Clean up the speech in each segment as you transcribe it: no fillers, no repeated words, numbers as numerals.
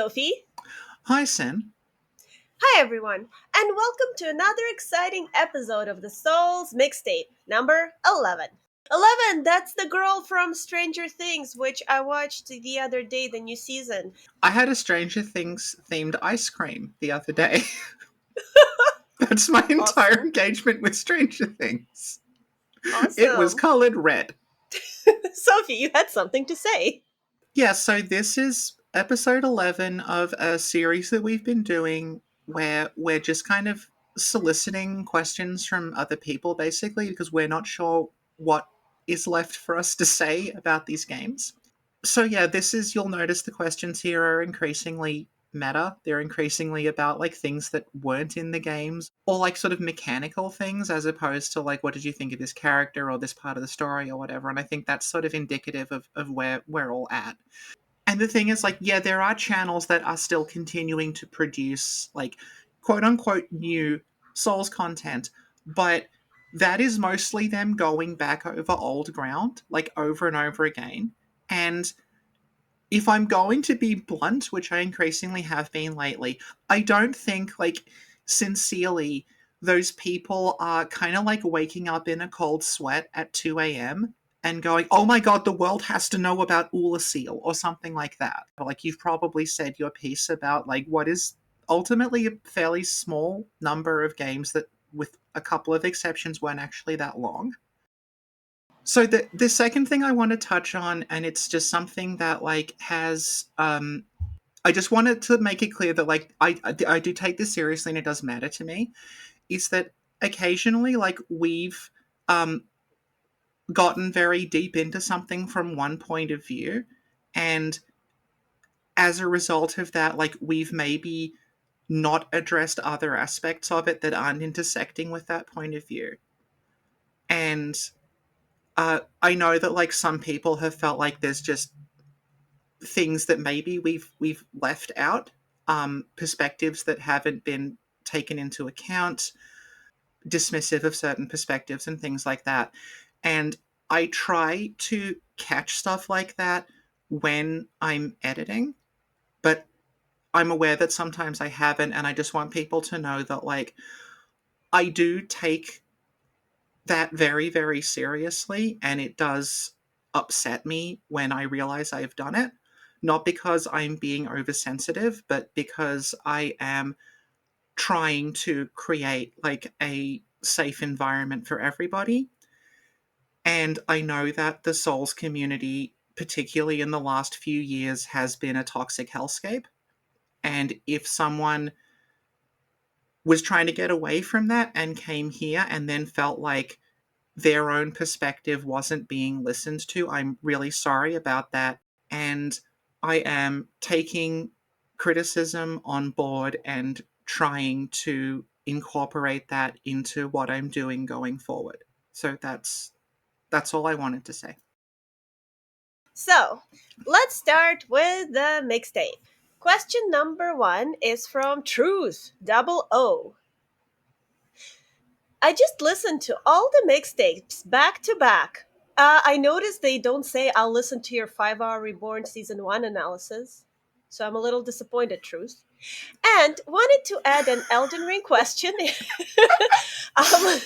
Sophie. Hi, Sen. Hi, everyone, and welcome to another exciting episode of the Souls Mixtape, number 11. 11, that's the girl from Stranger Things, which I watched the other day, the new season. I had a Stranger Things themed ice cream the other day. That's my entire Awesome. engagement with Stranger Things. It was Awesome. coloured red. Sophie, you had something to say. Yeah, so this is episode 11 of a series that we've been doing where we're just kind of soliciting questions from other people, basically, because we're not sure what is left for us to say about these games. So yeah, you'll notice the questions here are increasingly meta. They're increasingly about like things that weren't in the games or like sort of mechanical things as opposed to like what did you think of this character or this part of the story or whatever. And I think that's sort of indicative of where we're all at. And the thing is like, yeah, there are channels that are still continuing to produce like quote unquote new Souls content, but that is mostly them going back over old ground, like over and over again. And if I'm going to be blunt, which I increasingly have been lately, I don't think, like, sincerely, those people are kind of like waking up in a cold sweat at 2 a.m. and going, oh my god, the world has to know about Seal or something like that. Like, you've probably said your piece about, like, what is ultimately a fairly small number of games that, with a couple of exceptions, weren't actually that long. So the second thing I want to touch on, and it's just something that like has I just wanted to make it clear that like I do take this seriously and it does matter to me, is that occasionally like we've um gotten very deep into something from one point of view, and as a result of that, like we've maybe not addressed other aspects of it that aren't intersecting with that point of view. And I know that like some people have felt like there's just things that maybe we've left out, perspectives that haven't been taken into account, dismissive of certain perspectives and things like that. And I try to catch stuff like that when I'm editing, but I'm aware that sometimes I haven't, and I just want people to know that like I do take that very, very seriously, and it does upset me when I realize I've done it. Not because I'm being oversensitive, but because I am trying to create like a safe environment for everybody. And I know that the Souls community, particularly in the last few years, has been a toxic hellscape. And if someone was trying to get away from that and came here and then felt like their own perspective wasn't being listened to, I'm really sorry about that. And I am taking criticism on board and trying to incorporate that into what I'm doing going forward. So that's all I wanted to say. So, let's start with the mixtape. Question number 1 is from Truth, double O. I just listened to all the mixtapes back to back. I noticed they don't say I'll listen to your 5 Hour Reborn Season 1 analysis. So I'm a little disappointed, Truth. And wanted to add an Elden Ring question. um,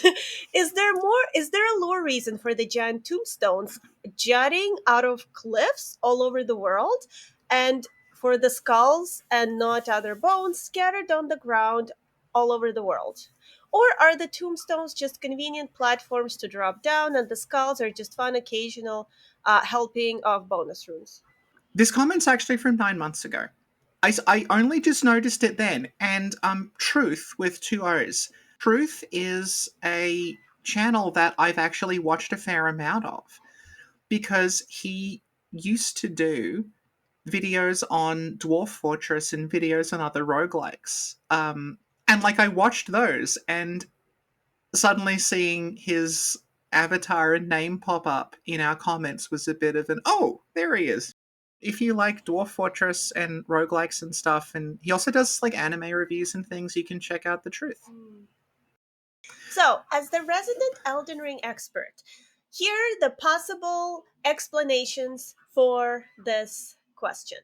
is there a lore reason for the giant tombstones jutting out of cliffs all over the world? And for the skulls and not other bones scattered on the ground all over the world? Or are the tombstones just convenient platforms to drop down and the skulls are just fun occasional helping of bonus runes? This comment's actually from 9 months ago. I only just noticed it then. And Truth with two O's. Truth is a channel that I've actually watched a fair amount of because he used to do videos on Dwarf Fortress and videos on other roguelikes. And like I watched those, and suddenly seeing his avatar and name pop up in our comments was a bit of an oh, there he is. If you like Dwarf Fortress and roguelikes and stuff, and he also does like anime reviews and things, you can check out The Truth. So, as the resident Elden Ring expert, here are the possible explanations for this question.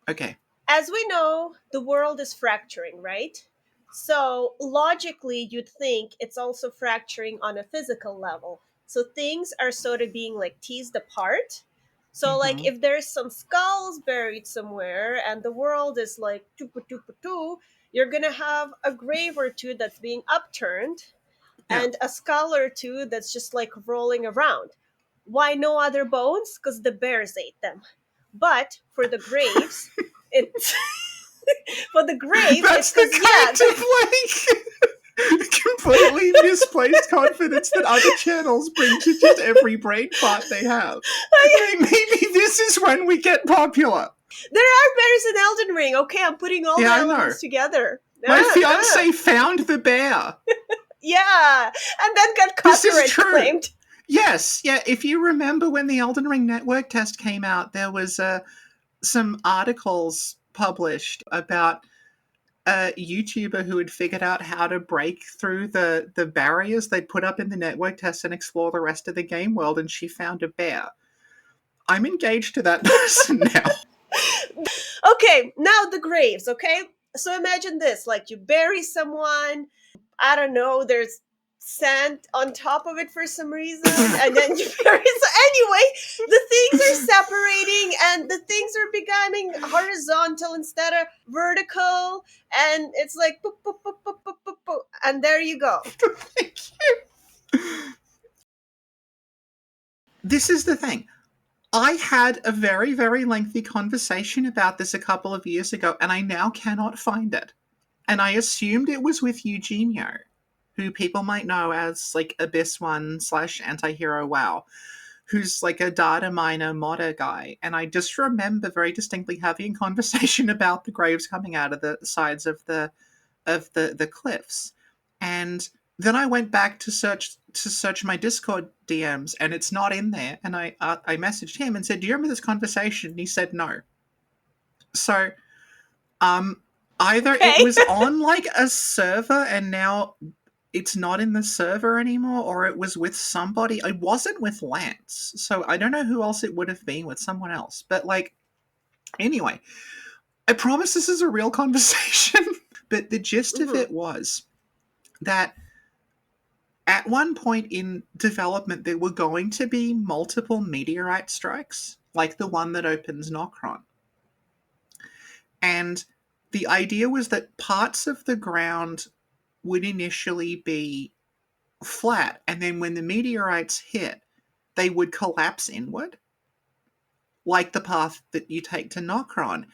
Okay. As we know, the world is fracturing, right? So logically, you'd think it's also fracturing on a physical level. So things are sort of being like teased apart. So like Mm-hmm. if there's some skulls buried somewhere and the world is like tupu tupu tu, you're gonna have a grave or two that's being upturned Yeah. and a skull or two that's just like rolling around. Why no other bones? Because the bears ate them. But for the graves, it's for the graves, it's That's the because kind of like completely misplaced confidence that other channels bring to just every brain fart they have. Maybe this is when we get popular. there are bears in Elden Ring. Okay, I'm putting all the Yeah, I know. elements together. My fiance found the bear. Yeah, and then got This is copyright true. claimed. Yes, yeah. If you remember when the Elden Ring network test came out, there was some articles published about a YouTuber who had figured out how to break through the barriers they'd put up in the network test and explore the rest of the game world, and she found a bear. I'm engaged to that person now. Okay, now the graves. Okay, so imagine this: like you bury someone, I don't know, there's sand on top of it for some reason, and then you bury. So anyway, the things are separating, and the things are becoming horizontal instead of vertical, and it's like boop, boop, boop, boop, boop, boop, boop, and there you go. This is the thing. I had a very, very lengthy conversation about this a couple of years ago, and I now cannot find it. And I assumed it was with Eugenio, who people might know as like Abyss One slash Antihero WoW, who's like a data miner modder guy. And I just remember very distinctly having a conversation about the graves coming out of the sides of the cliffs. And then I went back to search my Discord DMs, and it's not in there. And I messaged him and said, "Do you remember this conversation?" And he said no. So um, either it Okay. was on like a server and now it's not in the server anymore, or it was with somebody. I wasn't with Lance, so I don't know who else it would have been with, someone else. But like, anyway, I promise this is a real conversation. But the gist of Hmm. it was that at one point in development, there were going to be multiple meteorite strikes, like the one that opens Nokron. And the idea was that parts of the ground would initially be flat, and then when the meteorites hit, they would collapse inward, like the path that you take to Nokron.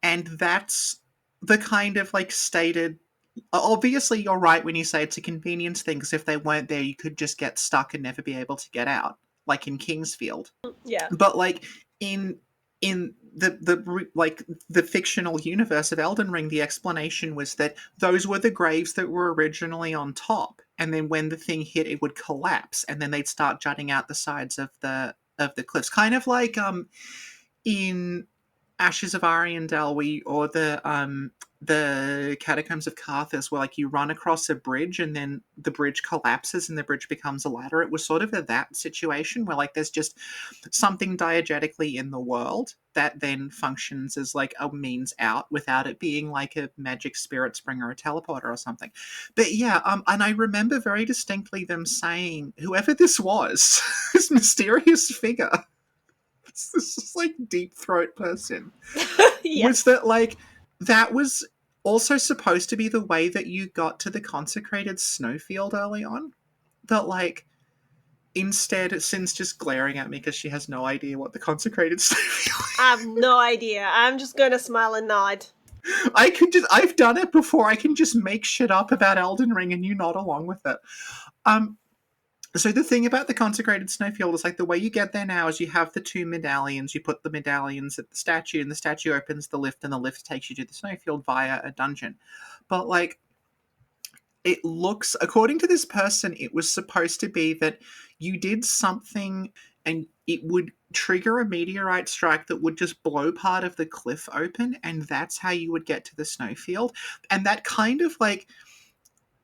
And that's the kind of like stated. Obviously, you're right when you say it's a convenience thing, because if they weren't there, you could just get stuck and never be able to get out, like in Kingsfield. Yeah. But like in the fictional universe of Elden Ring, the explanation was that those were the graves that were originally on top, and then when the thing hit, it would collapse, and then they'd start jutting out the sides of the cliffs, kind of like in Ashes of Ariandel, or the Catacombs of Carthus, where like you run across a bridge and then the bridge collapses and the bridge becomes a ladder. It was sort of that situation where like there's just something diegetically in the world that then functions as like a means out without it being like a magic spirit spring or a teleporter or something. But yeah, and I remember very distinctly them saying, whoever this was, this mysterious figure, this like deep throat person, was Yes. that like that was also supposed to be the way that you got to the consecrated snowfield early on. That like instead, Sin's just glaring at me because she has no idea what the consecrated snowfield I have no idea. I'm just gonna smile and nod. is. I've done it before. I can just make shit up about Elden Ring and you nod along with it. Um, So the thing about the consecrated snowfield is like the way you get there now is you have the two medallions. You put the medallions at the statue, and the statue opens the lift, and the lift takes you to the snowfield via a dungeon. But like it looks, according to this person, it was supposed to be that you did something and it would trigger a meteorite strike that would just blow part of the cliff open, and that's how you would get to the snowfield. And that kind of like,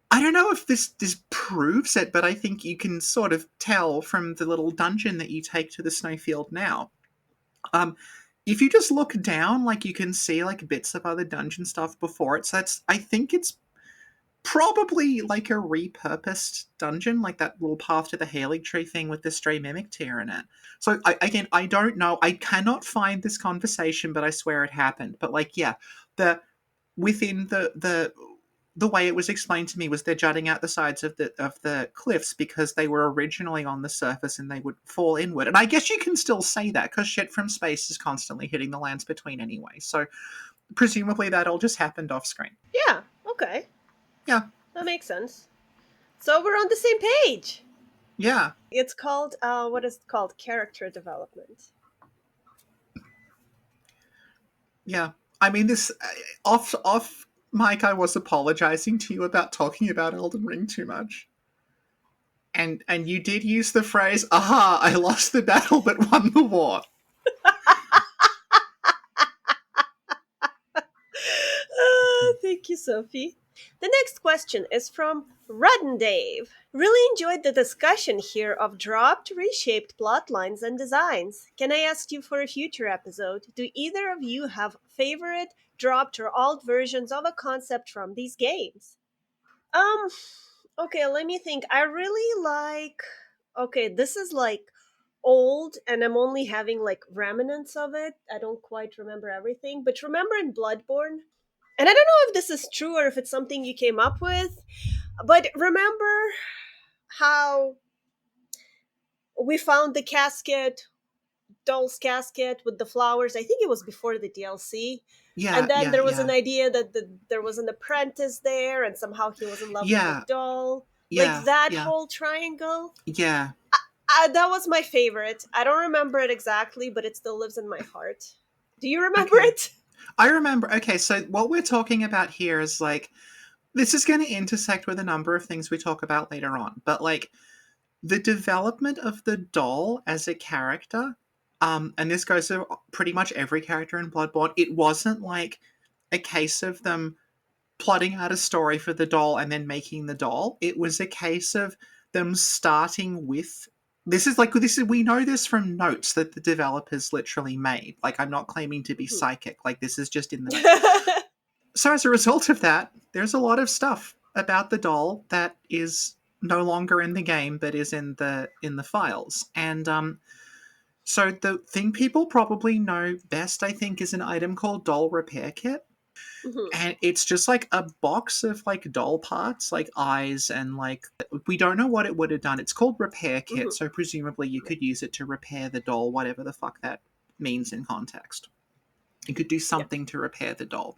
I don't know if this proves it, but I think you can sort of tell from the little dungeon that you take to the snowfield now. Um, if you just look down, like you can see like bits of other dungeon stuff before it. So that's, I think it's probably like a repurposed dungeon, like that little path to the Haley tree thing with the stray mimic tear in it. So again, I don't know. I cannot find this conversation, but I swear it happened. But like, yeah, the within the way it was explained to me was they're jutting out the sides of the cliffs because they were originally on the surface and they would fall inward. And I guess you can still say that because shit from space is constantly hitting the lands between anyway. So presumably that all just happened off screen. Yeah, okay. Yeah, That makes sense. So we're on the same page. yeah, It's called, what is it called? Character development. yeah. I mean, this off Mike, I was apologizing to you about talking about Elden Ring too much. And you did use the phrase, aha, I lost the battle but won the war. Thank you, Sophie. The next question is from Rudden Dave. Really enjoyed the discussion here of dropped, reshaped plot lines and designs. Can I ask you for a future episode? Do either of you have favorite dropped or alt versions of a concept from these games? Um, okay, let me think. I really like. Okay, this is like old, and I'm only having like remnants of it. I don't quite remember everything, but remember in Bloodborne? And I don't know if this is true or if it's something you came up with, but remember how we found the casket, doll's casket with the flowers? I think it was before the DLC. And Yeah, then yeah, there was an yeah. idea that there was an apprentice there, and somehow he was in love with the Yeah, doll. Like yeah, that yeah, whole triangle. yeah. That was my favorite. I don't remember it exactly, but it still lives in my heart. Do you remember Okay. it? I remember. Okay, so what we're talking about here is like, this is going to intersect with a number of things we talk about later on, but like the development of the doll as a character, and this goes to pretty much every character in Bloodborne, it wasn't like a case of them plotting out a story for the doll and then making the doll. It was a case of them starting with, this is, we know this from notes that the developers literally made. Like, I'm not claiming to be psychic. Like, this is just in the notes. So as a result of that, there's a lot of stuff about the doll that is no longer in the game but is in the files. And so the thing people probably know best, I think, is an item called Doll Repair Kit. Mhm, And it's just like a box of like doll parts, like eyes, and like we don't know what it would have done. It's called Repair Kit, mhm. so presumably you could use it to repair the doll, whatever the fuck that means in context. You could do Yeah. something to repair the doll.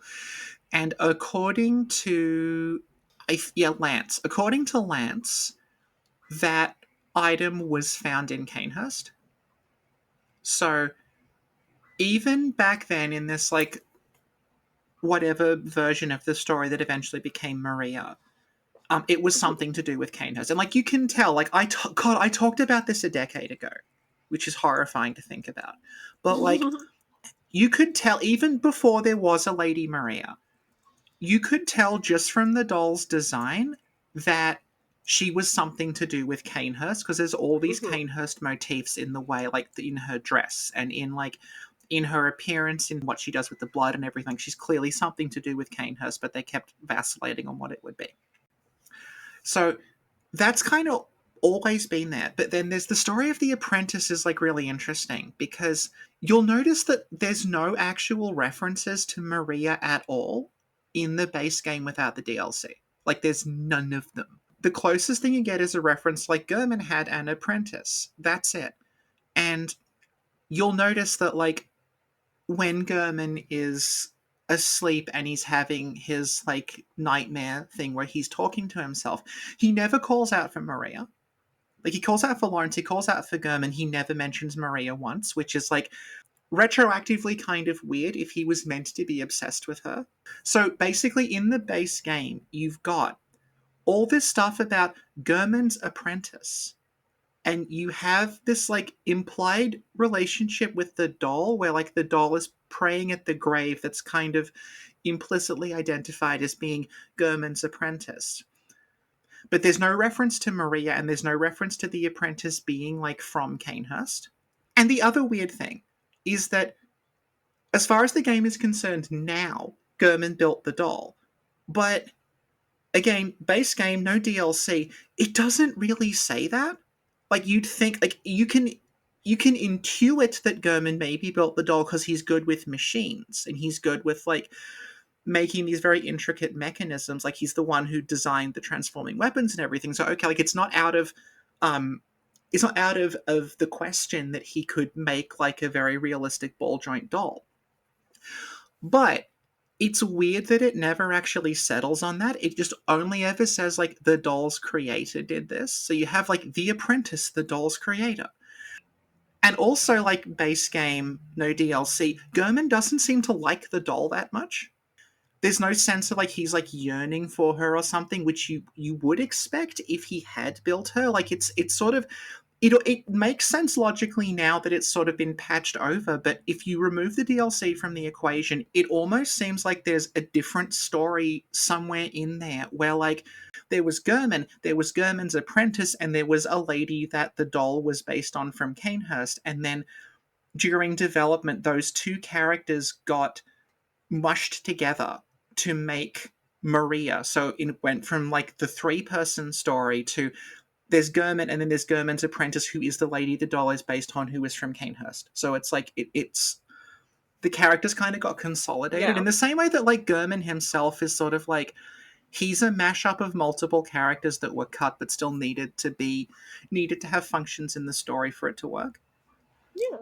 And according to, according to Lance, that item was found in Canehurst. So even back then, in this like whatever version of the story that eventually became Maria, it was something to do with Canehurst. And like you can tell, like God, I talked about this a decade ago, which is horrifying to think about. But like you could tell even before there was a Lady Maria, you could tell just from the doll's design that she was something to do with Canehurst because there's all these Mhm. Canehurst motifs in the way, like in her dress and in her appearance, in what she does with the blood and everything. She's clearly something to do with Canehurst, but they kept vacillating on what it would be. So that's kind of always been there. But then there's the story of the apprentice is like really interesting because you'll notice that there's no actual references to Maria at all in the base game without the DLC. Like there's none of them. The closest thing you get is a reference like Gurman had an apprentice. That's it. And you'll notice that like when Gurman is asleep and he's having his like nightmare thing where he's talking to himself, he never calls out for Maria. Like he calls out for Lawrence, he calls out for Gurman, he never mentions Maria once, which is like retroactively kind of weird if he was meant to be obsessed with her. So basically, in the base game, you've got all this stuff about Gurman's apprentice, and you have this like implied relationship with the doll where like the doll is praying at the grave that's kind of implicitly identified as being Gurman's apprentice. But there's no reference to Maria and there's no reference to the apprentice being like from Canehurst. And the other weird thing is that as far as the game is concerned now, Gurman built the doll. But again, base game, no DLC. It doesn't really say that. Like you'd think, like you can intuit that Gurman maybe built the doll because he's good with machines and he's good with like making these very intricate mechanisms. Like he's the one who designed the transforming weapons and everything. So okay, like um it's not out of the question that he could make like a very realistic ball joint doll. But it's weird that it never actually settles on that. It just only ever says like the doll's creator did this. So you have like the apprentice, the doll's creator. And also like base game, no DLC, Gurman doesn't seem to like the doll that much. There's no sense of like he's like yearning for her or something, which you would expect if he had built her. Like it's sort of it makes sense logically now that it's sort of been patched over, but if you remove the DLC from the equation, it almost seems like there's a different story somewhere in there where like there was Gurman's apprentice, and there was a lady that the doll was based on from Canehurst, and then during development, those two characters got mushed together to make Maria. So it went from like the three-person story to there's Gurman, and then there's Gurman's apprentice, who is the lady the doll is based on, who is from Canehurst. So it's like it's the characters kind of got consolidated in Yeah. the same way that like Gurman himself is sort of like he's a mashup of multiple characters that were cut but still needed to have functions in the story for it to work. Yeah.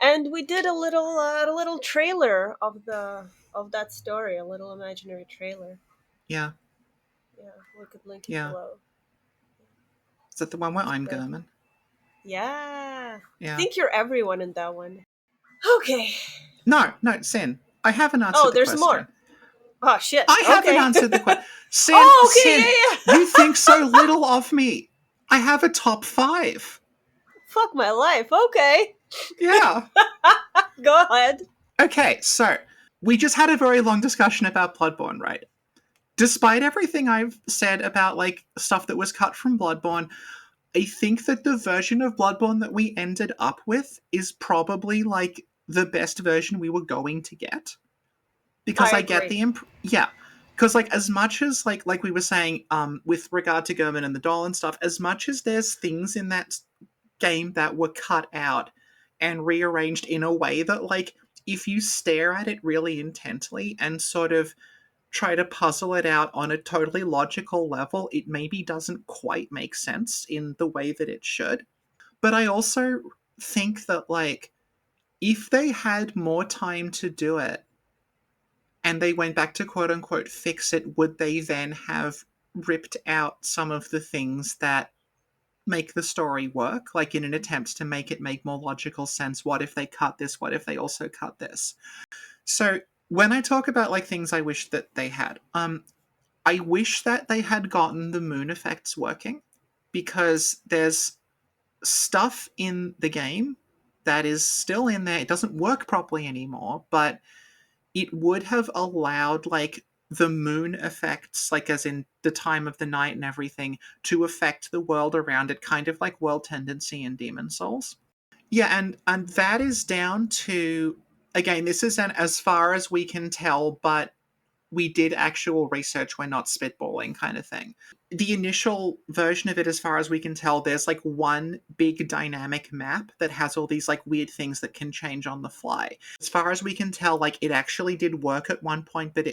And we did a little trailer of that story, a little imaginary trailer. Yeah, Yeah, we could link it yeah. below. Is that the one where I'm But Gurman? yeah, I Yeah. think you're everyone in that one. Okay. No, no, Sin. I haven't Oh, answered the there's question. more. Oh shit. I haven't Okay. answered the question. Sin, Oh, okay. Sin, Yeah, you yeah. think so little of me. I have a top five. Fuck my life. Okay. Yeah. Go ahead. Okay, so we just had a very long discussion about Bloodborne, right? Despite everything I've said about like stuff that was cut from Bloodborne, I think that the version of Bloodborne that we ended up with is probably like the best version we were going to get. Because I I get agree. the yeah. Because like as much as like we were saying with regard to Gurman and the doll and stuff, as much as there's things in that game that were cut out and rearranged in a way that like if you stare at it really intently and sort of try to puzzle it out on a totally logical level, it maybe doesn't quite make sense in the way that it should. But I also think that like if they had more time to do it and they went back to quote unquote fix it, would they then have ripped out some of the things that make the story work, like in an attempt to make it make more logical sense? What if they cut this? What if they also cut this? So when I talk about like things I wish that they had, I wish that they had gotten the moon effects working because there's stuff in the game that is still in there. It doesn't work properly anymore, but it would have allowed like the moon effects, like as in the time of the night and everything, to affect the world around it, kind of like World Tendency and Demon Souls. Yeah, and that is down to again, this is an as far as we can tell, but we did actual research, we're not spitballing kind of thing. The initial version of it, as far as we can tell, there's like one big dynamic map that has all these like weird things that can change on the fly. As far as we can tell, like it actually did work at one point, but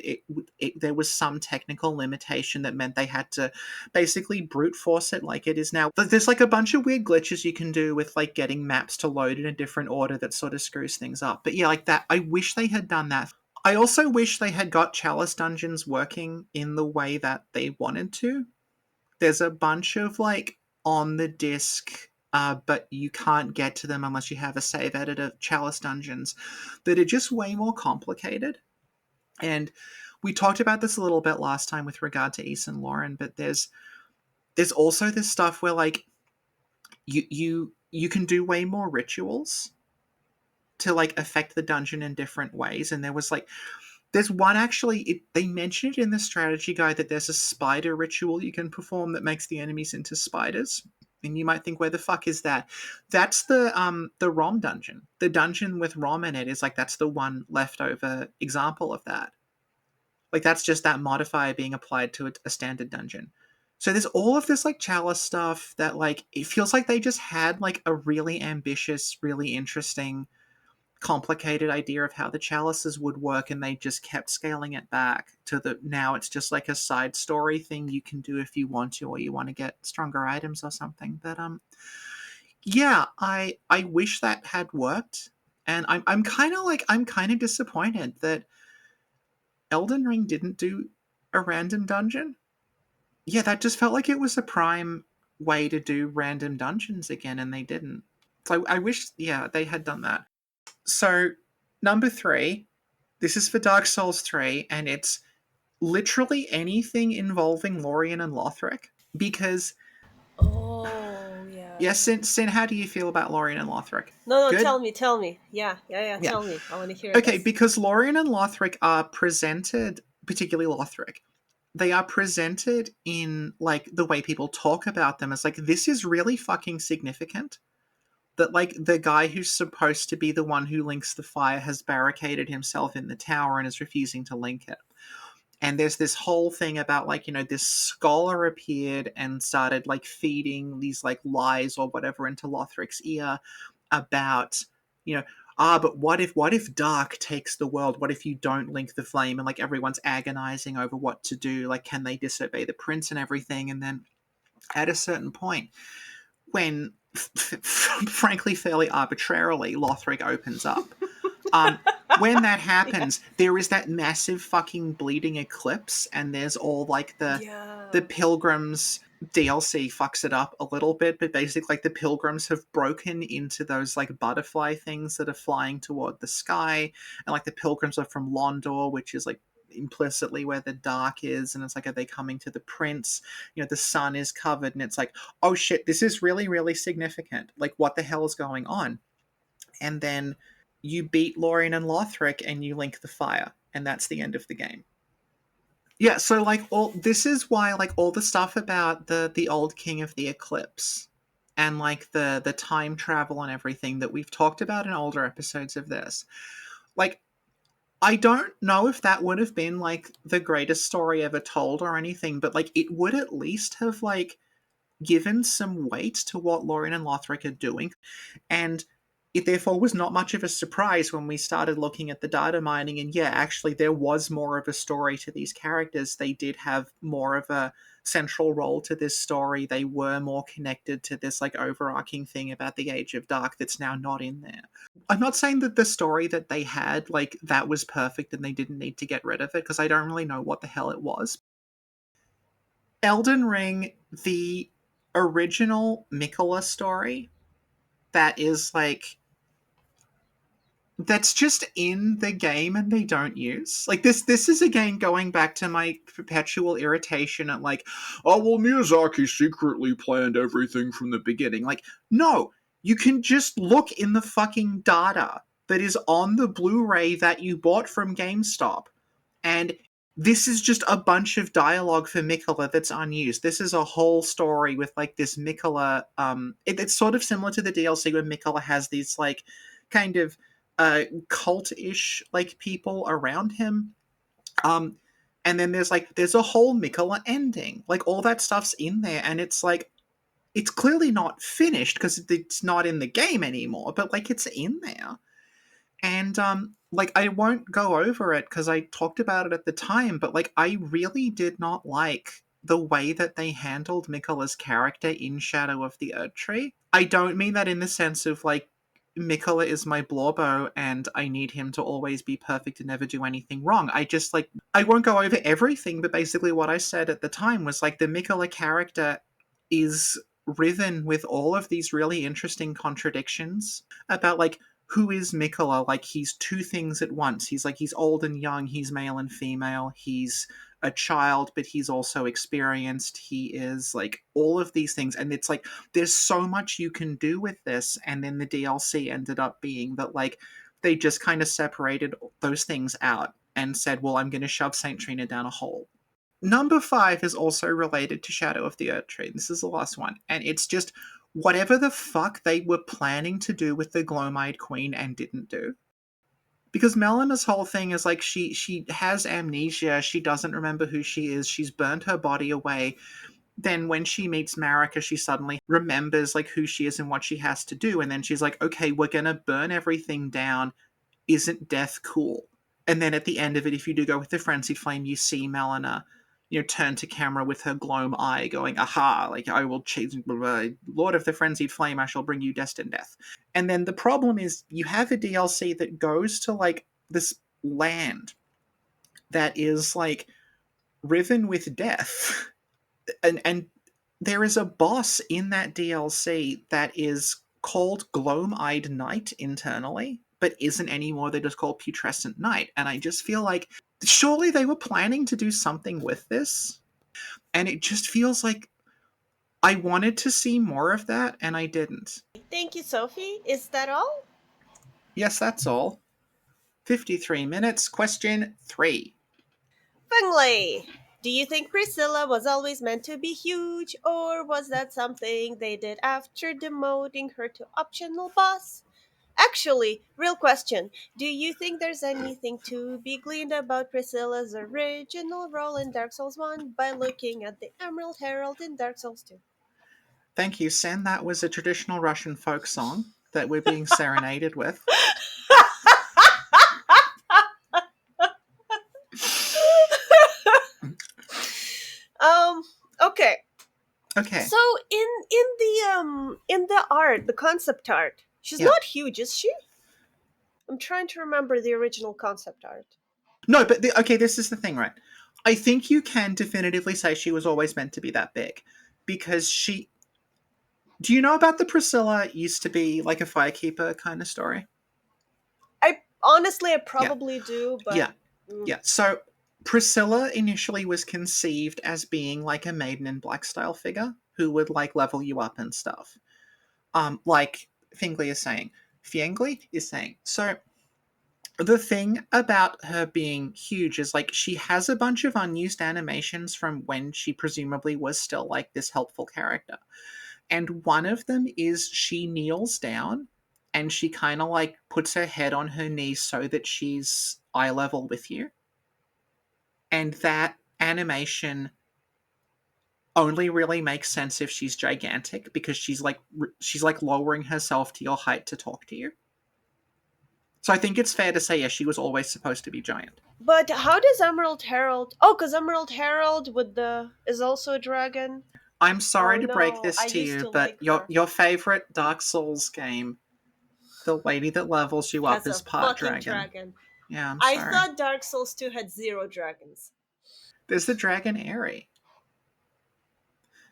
there was some technical limitation that meant they had to basically brute force it like it is now. There's like a bunch of weird glitches you can do with like getting maps to load in a different order that sort of screws things up. But yeah, like that, I wish they had done that. I also wish they had got Chalice dungeons working in the way that they wanted to. There's a bunch of like on the disc, but you can't get to them unless you have a save editor Chalice dungeons that are just way more complicated. And we talked about this a little bit last time with regard to Ace and Lauren, but there's also this stuff where like you can do way more rituals to like affect the dungeon in different ways. And there was like there's one actually, they mention it in the strategy guide that there's a spider ritual you can perform that makes the enemies into spiders. And you might think, where the fuck is that? That's the Rom dungeon. The dungeon with Rom in it is like that's the one leftover example of that. Like that's just that modifier being applied to a standard dungeon. So there's all of this like Chalice stuff that like it feels like they just had like a really ambitious, really interesting, complicated idea of how the chalices would work, and they just kept scaling it back to the now it's just like a side story thing you can do if you want to, or you want to get stronger items or something. But yeah, I wish that had worked, and I'm kind of like I'm kind of disappointed that Elden Ring didn't do a random dungeon. Yeah, that just felt like it was a prime way to do random dungeons again, and they didn't. So I wish, yeah, they had done that. So, number three, this is for Dark Souls 3, and it's literally anything involving Lorien and Lothric. Because, Oh, yeah. yes, Sin, how do you feel about Lorien and Lothric? No, no, Good? tell me. Yeah, yeah, yeah, Yeah. tell me. I want to hear Okay, this. because Lorien and Lothric are presented, particularly Lothric, they are presented in, like, the way people talk about them as, like, this is really fucking significant. That, like, the guy who's supposed to be the one who links the fire has barricaded himself in the tower and is refusing to link it. And there's this whole thing about, like, this scholar appeared and started like feeding these like lies or whatever into Lothric's ear about, you know but what if dark takes the world, what if you don't link the flame, and like everyone's agonizing over what to do, like can they disobey the prince and everything. And then at a certain point, when frankly fairly arbitrarily Lothric opens up, um, when that Yeah. happens, there is that massive fucking bleeding eclipse, and there's all like the Yeah. pilgrims. DLC fucks it up a little bit, but basically, like the pilgrims have broken into those like butterfly things that are flying toward the sky, and like the pilgrims are from Londor, which is like implicitly where the dark is, and it's like, are they coming to the prince? The sun is covered, and it's like, oh shit, this is really really significant. Like, what the hell is going on? And then you beat Lorien and Lothric and you link the fire, and that's the end of the game. Yeah, so like all this is why like all the stuff about the old king of the eclipse and like the time travel and everything that we've talked about in older episodes of this. Like, I don't know if that would have been like the greatest story ever told or anything, but like it would at least have like given some weight to what Lorien and Lothric are doing. And it therefore was not much of a surprise when we started looking at the data mining. And yeah, actually, there was more of a story to these characters. They did have more of a central role to this story. They were more connected to this like overarching thing about the Age of Dark that's now not in there. I'm not saying that the story that they had, like, that was perfect and they didn't need to get rid of it, because I don't really know what the hell it was. Elden Ring, the original Mikola story, that is like that's just in the game and they don't use. Like, this is again going back to my perpetual irritation at like, oh well, Miyazaki secretly planned everything from the beginning. Like, no, you can just look in the fucking data that is on the Blu-ray that you bought from GameStop, and this is just a bunch of dialogue for Mikola that's unused. This is a whole story with like this Mikola. It's sort of similar to the DLC where Mikola has these like kind of cult-ish like people around him. Um, and then there's a whole Mikola ending. Like, all that stuff's in there, and it's like it's clearly not finished because it's not in the game anymore. But like, it's in there. And like, I won't go over it because I talked about it at the time, but like I really did not like the way that they handled Mikola's character in Shadow of the Erd Tree. I don't mean that in the sense of like Mikola is my Blorbo and I need him to always be perfect and never do anything wrong. I just like I won't go over everything, but basically what I said at the time was like the Mikola character is riven with all of these really interesting contradictions about like who is Mikola? Like, he's two things at once. He's like, he's old and young, he's male and female, he's a child, but he's also experienced. He is like all of these things. And it's like, there's so much you can do with this. And then the DLC ended up being that, like, they just kind of separated those things out and said, well, I'm going to shove St. Trina down a hole. Number 5 is also related to Shadow of the Earth Tree. This is the last one. And it's just whatever the fuck they were planning to do with the Gloam-Eyed Queen and didn't do. Because Melena's whole thing is like she has amnesia, she doesn't remember who she is, she's burnt her body away. Then when she meets Marika, she suddenly remembers like who she is and what she has to do, and then she's like, okay, we're gonna burn everything down. Isn't death cool? And then at the end of it, if you do go with the frenzied flame, you see Melina, turn to camera with her gloam eye, going, "Aha! Like I will chase, Lord of the frenzied flame. I shall bring you destined death." And then the problem is, you have a DLC that goes to like this land that is like riven with death, and there is a boss in that DLC that is called Gloam Eyed Knight internally, but isn't anymore. They're just called Putrescent Knight. And I just feel like surely they were planning to do something with this. And it just feels like I wanted to see more of that, and I didn't. Thank you, Sophie. Is that all? Yes, that's all. 53 minutes. Question 3. Finley, do you think Priscilla was always meant to be huge, or was that something they did after demoting her to optional boss? Actually, real question, do you think there's anything to be gleaned about Priscilla's original role in Dark Souls 1 by looking at the Emerald Herald in Dark Souls 2? Thank you, Sen. That was a traditional Russian folk song that we're being serenaded with. Um, okay. Okay. So in the art, the concept art, she's Yeah. not huge, is she? I'm trying to remember the original concept art. No, but okay, this is the thing, right? I think you can definitively say she was always meant to be that big because she. Do you know about the Priscilla used to be like a firekeeper kind of story? I Yeah, probably do, but yeah, yeah. So Priscilla initially was conceived as being like a maiden in black style figure who would like level you up and stuff. Like Fingly is saying. Fiengly is saying. So the thing about her being huge is like she has a bunch of unused animations from when she presumably was still like this helpful character. And one of them is she kneels down and she kind of like puts her head on her knees so that she's eye level with you. And that animation only really makes sense if she's gigantic because she's like lowering herself to your height to talk to you. So I think it's fair to say, yes, she was always supposed to be giant. but how does Emerald Herald? Oh, because Emerald Herald with the is also a dragon. I'm Oh sorry to break no, this I to used you, to but like your her. your favorite Dark Souls game, the lady that levels you up Has is a part fucking dragon. dragon. Yeah, I'm I sorry. thought Dark Souls 2 had zero dragons. There's the dragon Airy.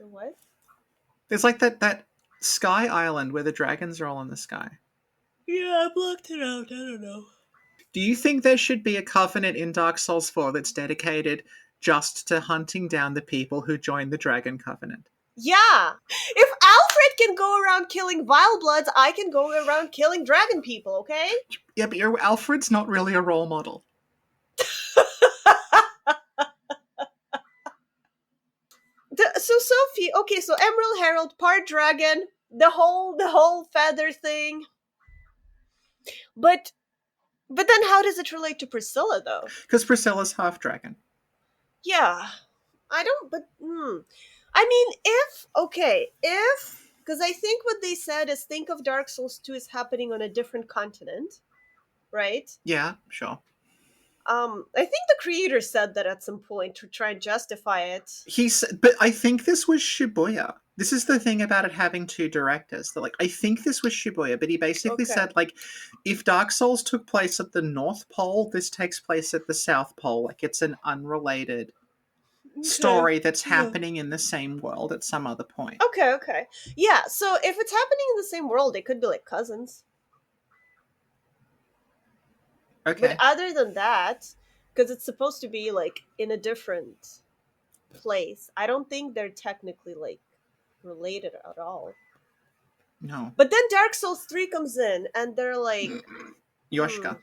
The what? There's like that sky island where the dragons are all in the sky. Yeah, I blocked it out. I don't know. Do you think there should be a covenant in Dark Souls 4 that's dedicated just to hunting down the people who join the Dragon Covenant? Yeah! If Alfred can go around killing vile bloods, I can go around killing dragon people, okay? Yeah, but your Alfred's not really a role model. So Sophie, okay, so Emerald Herald, part dragon, the whole feather thing. But then how does it relate to Priscilla though? Because Priscilla's half dragon. Yeah. I don't but I mean if because I think what they said is think of Dark Souls 2 is happening on a different continent, right? Yeah, sure. I think the creator said that at some point to try and justify it. But I think this was Shibuya. This is the thing about it having two directors. That like, I think this was Shibuya, but he basically Okay. said like, if Dark Souls took place at the North Pole, this takes place at the South Pole. Like, it's an unrelated Okay. story that's happening in the same world at some other point. Okay, okay. Yeah, so if it's happening in the same world, they could be like cousins. But Okay. other than that, because it's supposed to be like in a different place, I don't think they're technically like related at all. No. But then Dark Souls 3 comes in and they're like, Yoshka.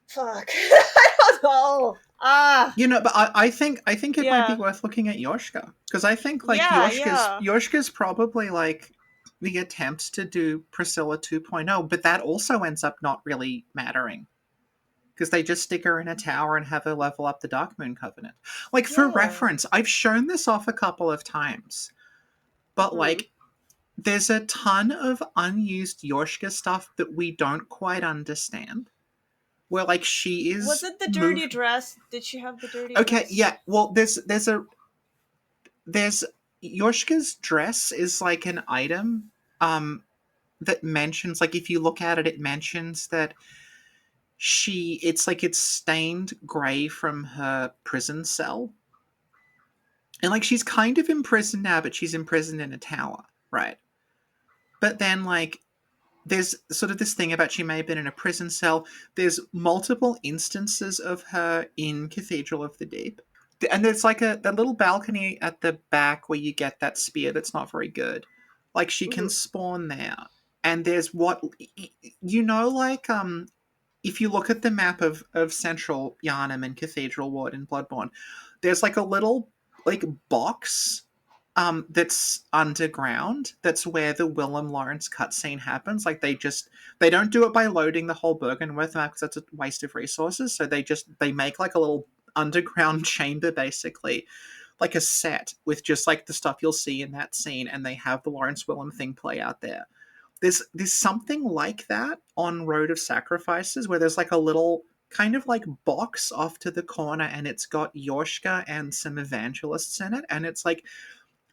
fuck. I don't know. Ah, But I think it might be yeah, worth looking at Yoshka, because I think like yeah, Yoshka's yeah, Yoshka's probably like the attempts to do Priscilla 2.0, but that also ends up not really mattering because they just stick her in a tower and have her level up the Dark Moon Covenant. Like, for yeah. reference, I've shown this off a couple of times, but Hmm. like there's a ton of unused Yoshka stuff that we don't quite understand. Where like she Was is it the dirty moved. dress? Did she have the dirty Okay, dress? yeah. Well, there's Yoshka's dress is like an item that mentions, like, if you look at it, it mentions that it's like it's stained gray from her prison cell. And like she's kind of imprisoned now, but she's imprisoned in a tower, right? But then like there's sort of this thing about she may have been in a prison cell. There's multiple instances of her in Cathedral of the Deep. And there's like a little balcony at the back where you get that spear that's not very good. Like she can Hmm. spawn there. And there's like if you look at the map of Central Yharnam and Cathedral Ward in Bloodborne, there's like a little like box that's underground. That's where the Willem Lawrence cutscene happens. Like they don't do it by loading the whole Bergenworth map because that's a waste of resources. So they make like a little underground chamber basically, like a set with just like the stuff you'll see in that scene, and they have the Lawrence Willem thing play out there. There's something like that on Road of Sacrifices where there's like a little kind of like box off to the corner, and it's got Yorshka and some evangelists in it, and it's like,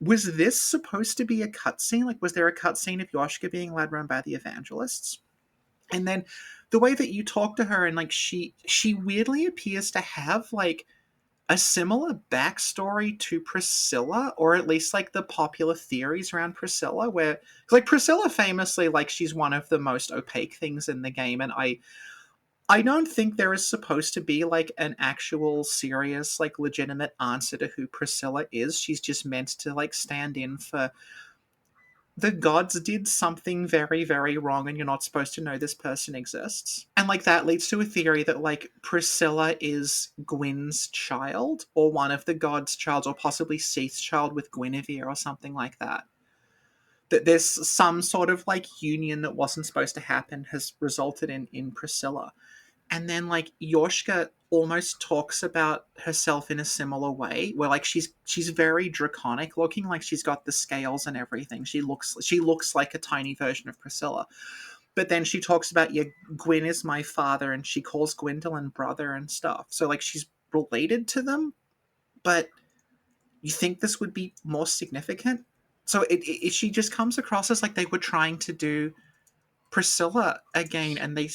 was this supposed to be a cutscene? Like, was there a cutscene of Yoshka being led around by the evangelists? And then the way that you talk to her, and like she weirdly appears to have like a similar backstory to Priscilla, or at least like the popular theories around Priscilla, where like Priscilla famously, like, she's one of the most opaque things in the game, and I don't think there is supposed to be like an actual serious, like, legitimate answer to who Priscilla is. She's just meant to like stand in for the gods did something very, very wrong, and you're not supposed to know this person exists. And like that leads to a theory that like Priscilla is Gwyn's child, or one of the gods' child, or possibly Seath's child with Guinevere or something like that. That there's some sort of like union that wasn't supposed to happen has resulted in Priscilla. And then like Yoshka almost talks about herself in a similar way, where like she's very draconic looking, like she's got the scales and everything. She looks like a tiny version of Priscilla. But then she talks about, yeah, Gwyn is my father, and she calls Gwendolyn brother and stuff. So like she's related to them, but you think this would be more significant. So she just comes across as like they were trying to do Priscilla again, and they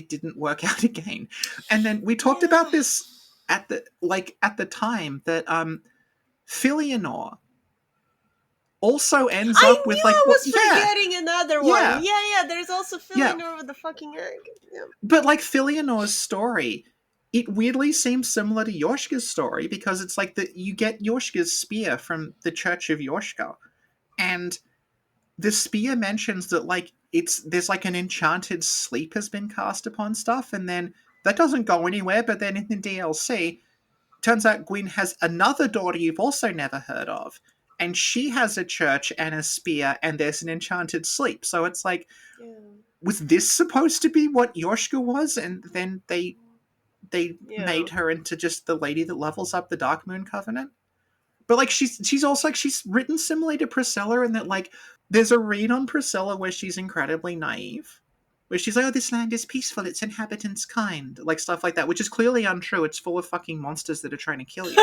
didn't work out again. And then we talked about Yeah. this at the time that Filianor also ends I up with knew like I what? was Yeah, forgetting another one. yeah, Yeah, yeah. There's also yeah. filling over the fucking egg. Yeah. But like Filianor's story, it weirdly seems similar to Yoshka's story, because it's like that you get Yoshka's spear from the Church of Yoshka, and the spear mentions that like there's like an enchanted sleep has been cast upon stuff, and then that doesn't go anywhere. But then in the DLC, turns out Gwyn has another daughter you've also never heard of, and she has a church and a spear, and there's an enchanted sleep. So it's like, Yeah. was this supposed to be what Yoshka was? And then they Yeah. made her into just the lady that levels up the Dark Moon Covenant. But like she's also like she's written similarly to Priscilla in that like there's a read on Priscilla where she's incredibly naive. Where she's like, oh, this land is peaceful, its inhabitants kind. Like stuff like that, which is clearly untrue. It's full of fucking monsters that are trying to kill you.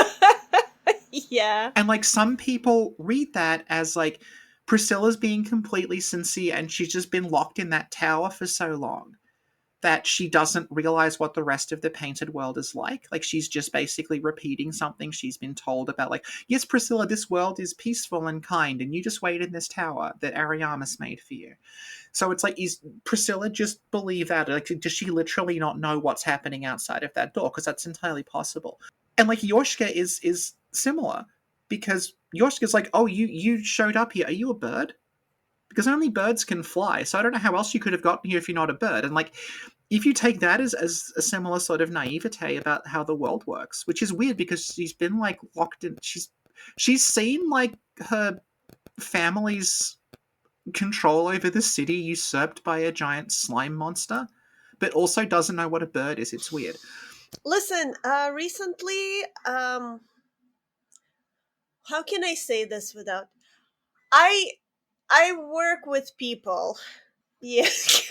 Yeah. And like some people read that as like Priscilla's being completely sincere, and she's just been locked in that tower for so long that she doesn't realize what the rest of the painted world is like. Like she's just basically repeating something she's been told about, like, yes, Priscilla, this world is peaceful and kind, and you just wait in this tower that Ariamis made for you. So it's like, is Priscilla just believe that? Like, does she literally not know what's happening outside of that door? Because that's entirely possible. And like Yoshka is similar, because Yoshka's like, oh, you showed up here. Are you a bird? Because only birds can fly. So I don't know how else you could have gotten here if you're not a bird. And like if you take that as a similar sort of naivete about how the world works, which is weird because she's been like locked in, she's seen like her family's control over the city usurped by a giant slime monster, but also doesn't know what a bird is. It's weird. Listen, recently, how can I say this without I I work with people. Yes.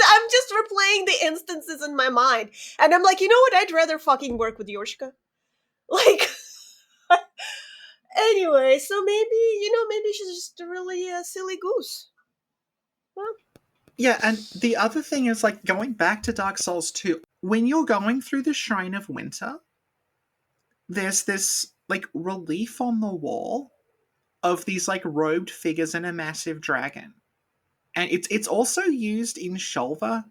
I'm just replaying the instances in my mind. And I'm like, you know what? I'd rather fucking work with Yorshka. Like, anyway, so maybe she's just a really silly goose. Well, Yeah, and the other thing is like going back to Dark Souls 2, when you're going through the Shrine of Winter, there's this like relief on the wall of these like robed figures and a massive dragon. And it's also used in Shulva,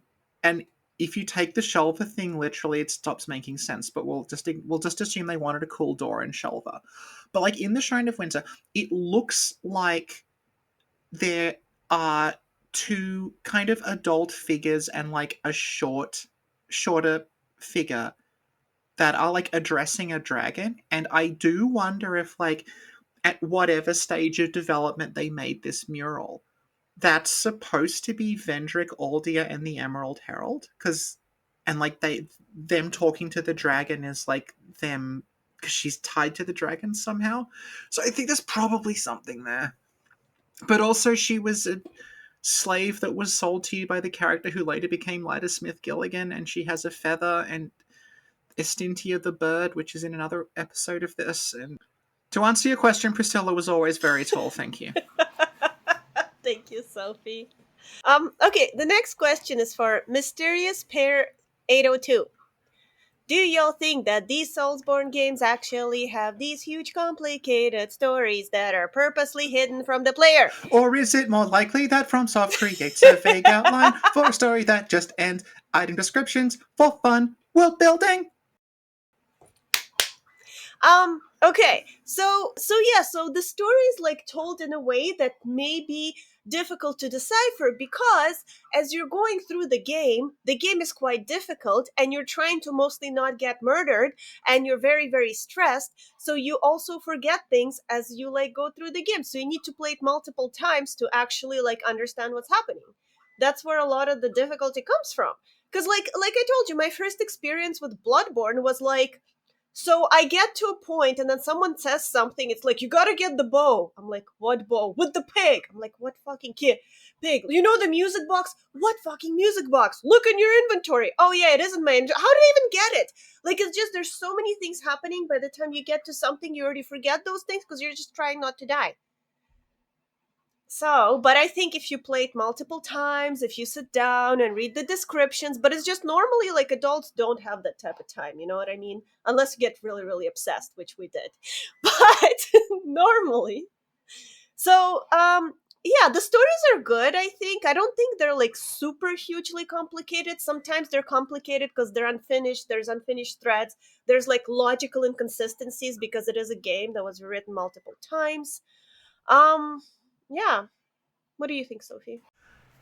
and if you take the Shulva thing literally, it stops making sense. But we'll just assume they wanted a cool door in Shulva. But like in the Shrine of Winter, it looks like there are two kind of adult figures and like a shorter figure that are like addressing a dragon. And I do wonder if like at whatever stage of development they made this mural, that's supposed to be Vendrick Aldia and the Emerald Herald, because and like them talking to the dragon is like them because she's tied to the dragon somehow. So I think there's probably something there. But also, she was a slave that was sold to you by the character who later became Smith Gilligan, and she has a feather, and Estintia the bird, which is in another episode of this. And to answer your question, Priscilla was always very tall. Thank you. thank you, Sophie. Okay, the next question is for Mysterious Pair 802. Do y'all think that these Soulsborne games actually have these huge complicated stories that are purposely hidden from the player? Or is it more likely that FromSoft creates a vague outline for a story that just ends item descriptions for fun world building? Okay, so the story is like told in a way that may be difficult to decipher because as you're going through the game is quite difficult and you're trying to mostly not get murdered and you're very very stressed, so you also forget things as you like go through the game, so you need to play it multiple times to actually like understand what's happening. That's where a lot of the difficulty comes from, because like I told you, my first experience with Bloodborne was like, so I get to a point and then someone says something. It's like, you gotta get the bow. I'm like, what bow? With the pig. I'm like, what fucking kid? Pig. You know the music box? What fucking music box? Look in your inventory. Oh yeah, it is in my inventory. How did I even get it? Like, it's just, there's so many things happening. By the time you get to something, you already forget those things because you're just trying not to die. So, but I think if you play it multiple times, if you sit down and read the descriptions, but it's just normally like adults don't have that type of time, you know what I mean? Unless you get really, really obsessed, which we did. But normally. So, yeah, the stories are good, I think. I don't think they're like super hugely complicated. Sometimes they're complicated because they're unfinished, there's unfinished threads, there's like logical inconsistencies because it is a game that was written multiple times. Um, yeah. What do you think, Sophie?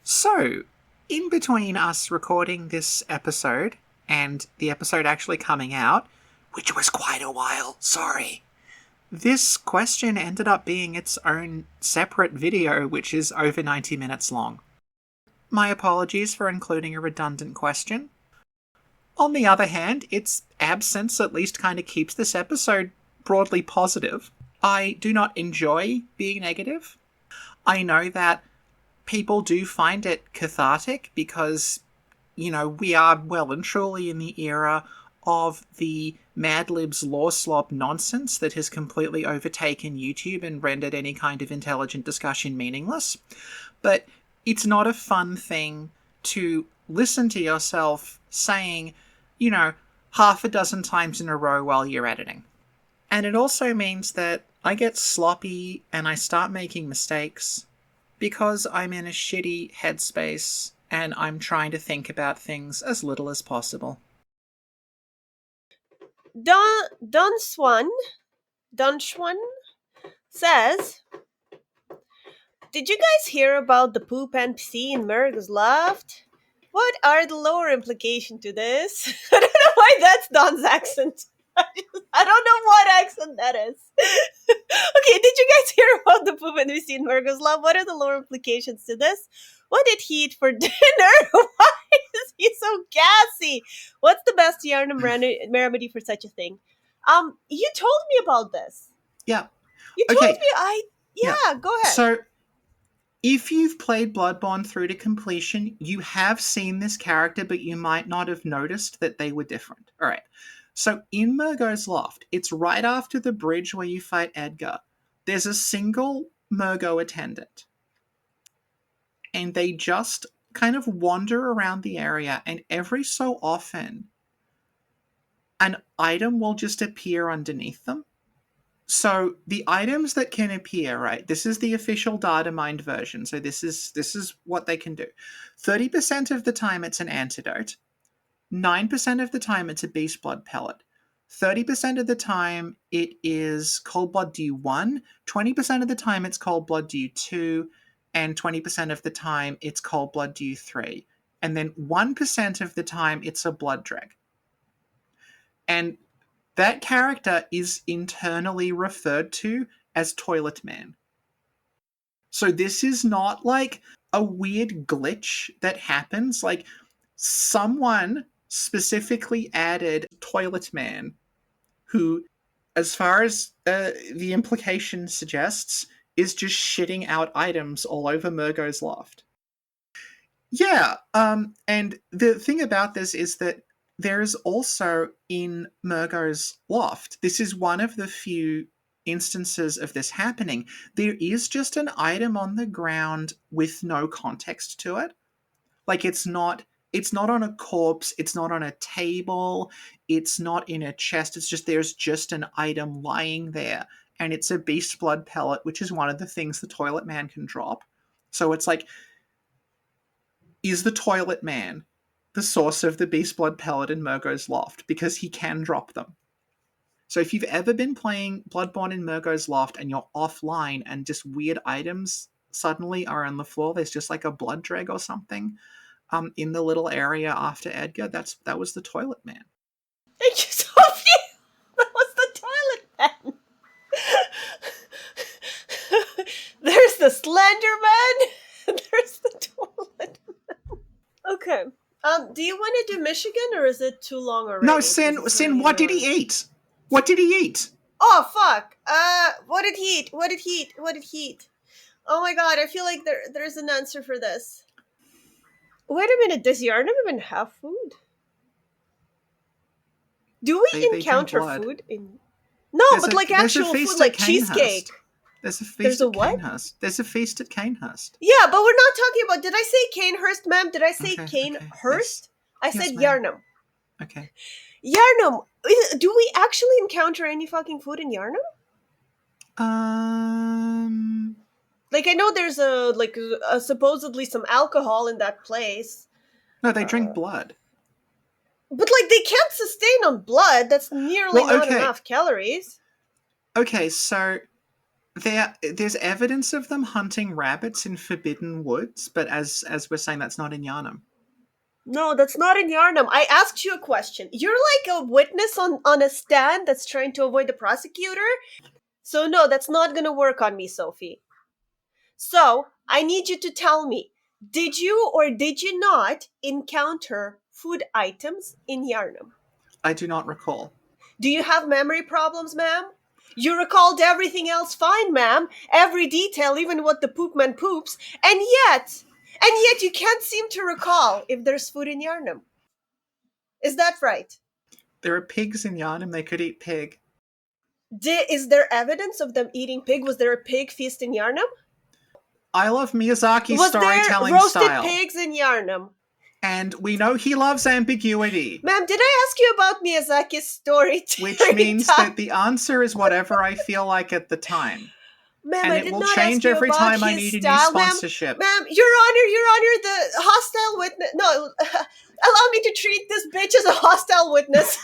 So, in between us recording this episode and the episode actually coming out, which was quite a while, sorry, this question ended up being its own separate video, which is over 90 minutes long. My apologies for including a redundant question. On the other hand, its absence at least kind of keeps this episode broadly positive. I do not enjoy being negative. I know that people do find it cathartic because, we are well and truly in the era of the Mad Libs law slop nonsense that has completely overtaken YouTube and rendered any kind of intelligent discussion meaningless. But it's not a fun thing to listen to yourself saying, half a dozen times in a row while you're editing. And it also means that I get sloppy and I start making mistakes because I'm in a shitty headspace and I'm trying to think about things as little as possible. Don Swan says, "Did you guys hear about the poop NPC in Merg's Loft? What are the lower implications to this? I don't know why that's Don's accent. I don't know what accent that is. Okay, did you guys hear about the poop and we see in Virgo's Love? What are the lower implications to this? What did he eat for dinner? Why is he so gassy? What's the best Yarnum remedy for such a thing? You told me about this. Yeah. You told Okay. me Yeah. yeah, go ahead. So if you've played Bloodborne through to completion, you have seen this character, but you might not have noticed that they were different. All right. So in Murgo's Loft, it's right after the bridge where you fight Edgar. There's a single Murgo attendant, and they just kind of wander around the area, and every so often, an item will just appear underneath them. So the items that can appear, right? This is the official data mined version. So this is what they can do. 30% of the time it's an antidote. 9% of the time it's a beast blood pellet. 30% of the time it is cold blood due 1. 20% of the time it's cold blood due 2. And 20% of the time it's cold blood due 3. And then 1% of the time it's a blood dreg. And that character is internally referred to as Toilet Man. So this is not like a weird glitch that happens. Like, someone specifically added Toilet Man, who, as far as the implication suggests, is just shitting out items all over Murgo's Loft. Yeah, and the thing about this is that there's also in Murgo's Loft, this is one of the few instances of this happening. There is just an item on the ground with no context to it. Like, it's not on a corpse, it's not on a table, it's not in a chest, it's just there's just an item lying there. And it's a beast blood pellet, which is one of the things the Toilet Man can drop. So it's like, is the Toilet Man the source of the beast blood pellet in Murgo's Loft? Because he can drop them. So if you've ever been playing Bloodborne in Murgo's Loft and you're offline and just weird items suddenly are on the floor, there's just like a blood dreg or something in the little area after Edgar, that was the Toilet Man. Thank you, Sophie. That was the toilet man. There's the Slender Man. There's the toilet man. Okay. Do you want to do Michigan or is it too long already? No, Sin, what did he eat? What did he eat? Oh, fuck. What did he eat? What did he eat? What did he eat? Oh my god, I feel like there's an answer for this. Wait a minute, does Yarnum even have food? Do we encounter food in... No, but like actual food, like cheesecake. There's a feast at Canehurst. There's a feast at Canehurst. Yeah, but we're not talking about... Did I say Canehurst, ma'am? Did I say Canehurst? Yes. I said Yarnum. Okay. Yarnum! Do we actually encounter any fucking food in Yarnum? Like, I know there's a supposedly some alcohol in that place. No, they drink blood. But, like, they can't sustain on blood. That's nearly not enough calories. Okay, so there's evidence of them hunting rabbits in Forbidden Woods, but as we're saying, that's not in Yarnum. No, that's not in Yarnum. I asked you a question. You're like a witness on a stand that's trying to avoid the prosecutor. So no, that's not gonna work on me, Sophie. So, I need you to tell me, did you or did you not encounter food items in Yarnum? I do not recall. Do you have memory problems, ma'am? You recalled everything else fine, ma'am. Every detail, even what the poopman poops. And yet you can't seem to recall if there's food in Yarnum. Is that right? There are pigs in Yarnum. They could eat pig. Is there evidence of them eating pig? Was there a pig feast in Yarnum? I love Miyazaki's storytelling was there style. roasted pigs in Yarnum? And we know he loves ambiguity. Ma'am, did I ask you about Miyazaki's storytelling? Which means that the answer is whatever I feel like at the time. Ma'am, and I it did will not change ask you every about time I his need a style, new sponsorship. Ma'am, Your Honor, the hostile witness... No, allow me to treat this bitch as a hostile witness.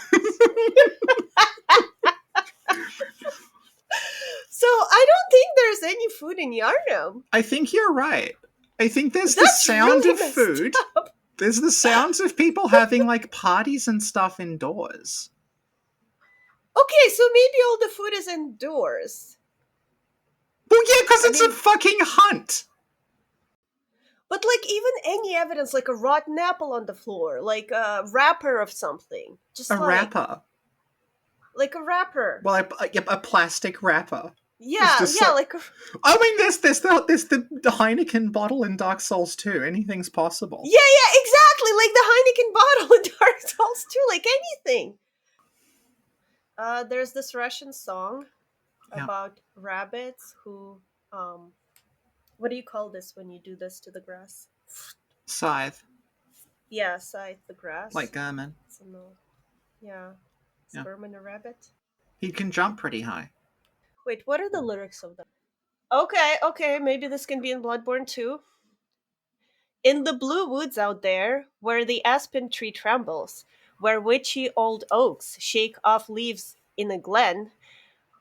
So, I don't think there's any food in Yarnum. I think you're right. I think there's the sound really of food. Up. There's the sounds of people having like parties and stuff indoors. Okay, so maybe all the food is indoors. Well, yeah, because I it's a mean, fucking hunt. but like even any evidence, like a rotten apple on the floor, like a wrapper of something, A just wrapper. like a wrapper. Well, a plastic wrapper. It's Yeah, just yeah, like, like I mean, there's the Heineken bottle in Dark Souls 2. Anything's possible. yeah, yeah, exactly, like the Heineken bottle in Dark Souls too, like anything. There's this Russian song Yeah. about rabbits who, um, what do you call this when you do this to the grass? Scythe. Yeah, scythe the grass. Like German. So no, yeah, Yeah. sperm and a rabbit. He can jump pretty high. Wait, what are the lyrics of that? Okay, okay, maybe this can be in Bloodborne too. In the blue woods out there, where the aspen tree trembles, where witchy old oaks shake off leaves in a glen,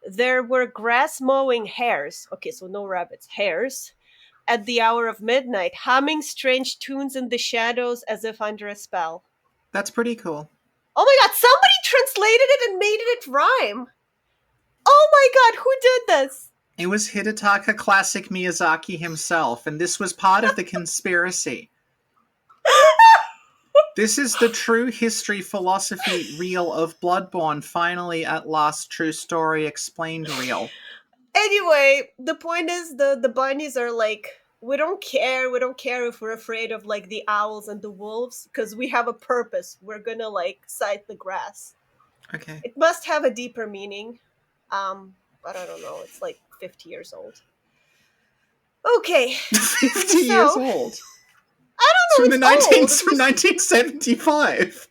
there were grass mowing hares. Okay, so no rabbits, hares. At the hour of midnight, humming strange tunes in the shadows as if under a spell. That's pretty cool. Oh my god, somebody translated it and made it rhyme! Oh my god, who did this? It was Hidetaka Classic Miyazaki himself, and this was part of the conspiracy. This is the true history philosophy reel of Bloodborne, finally at last true story explained reel. Anyway, the point is the bunnies are like, we don't care if we're afraid of like the owls and the wolves, because we have a purpose. We're gonna like scythe the grass. Okay. It must have a deeper meaning. But I don't know, it's like 50 years old. Okay. 50 years So old. I It's don't from know, the it's old. It's from 1975.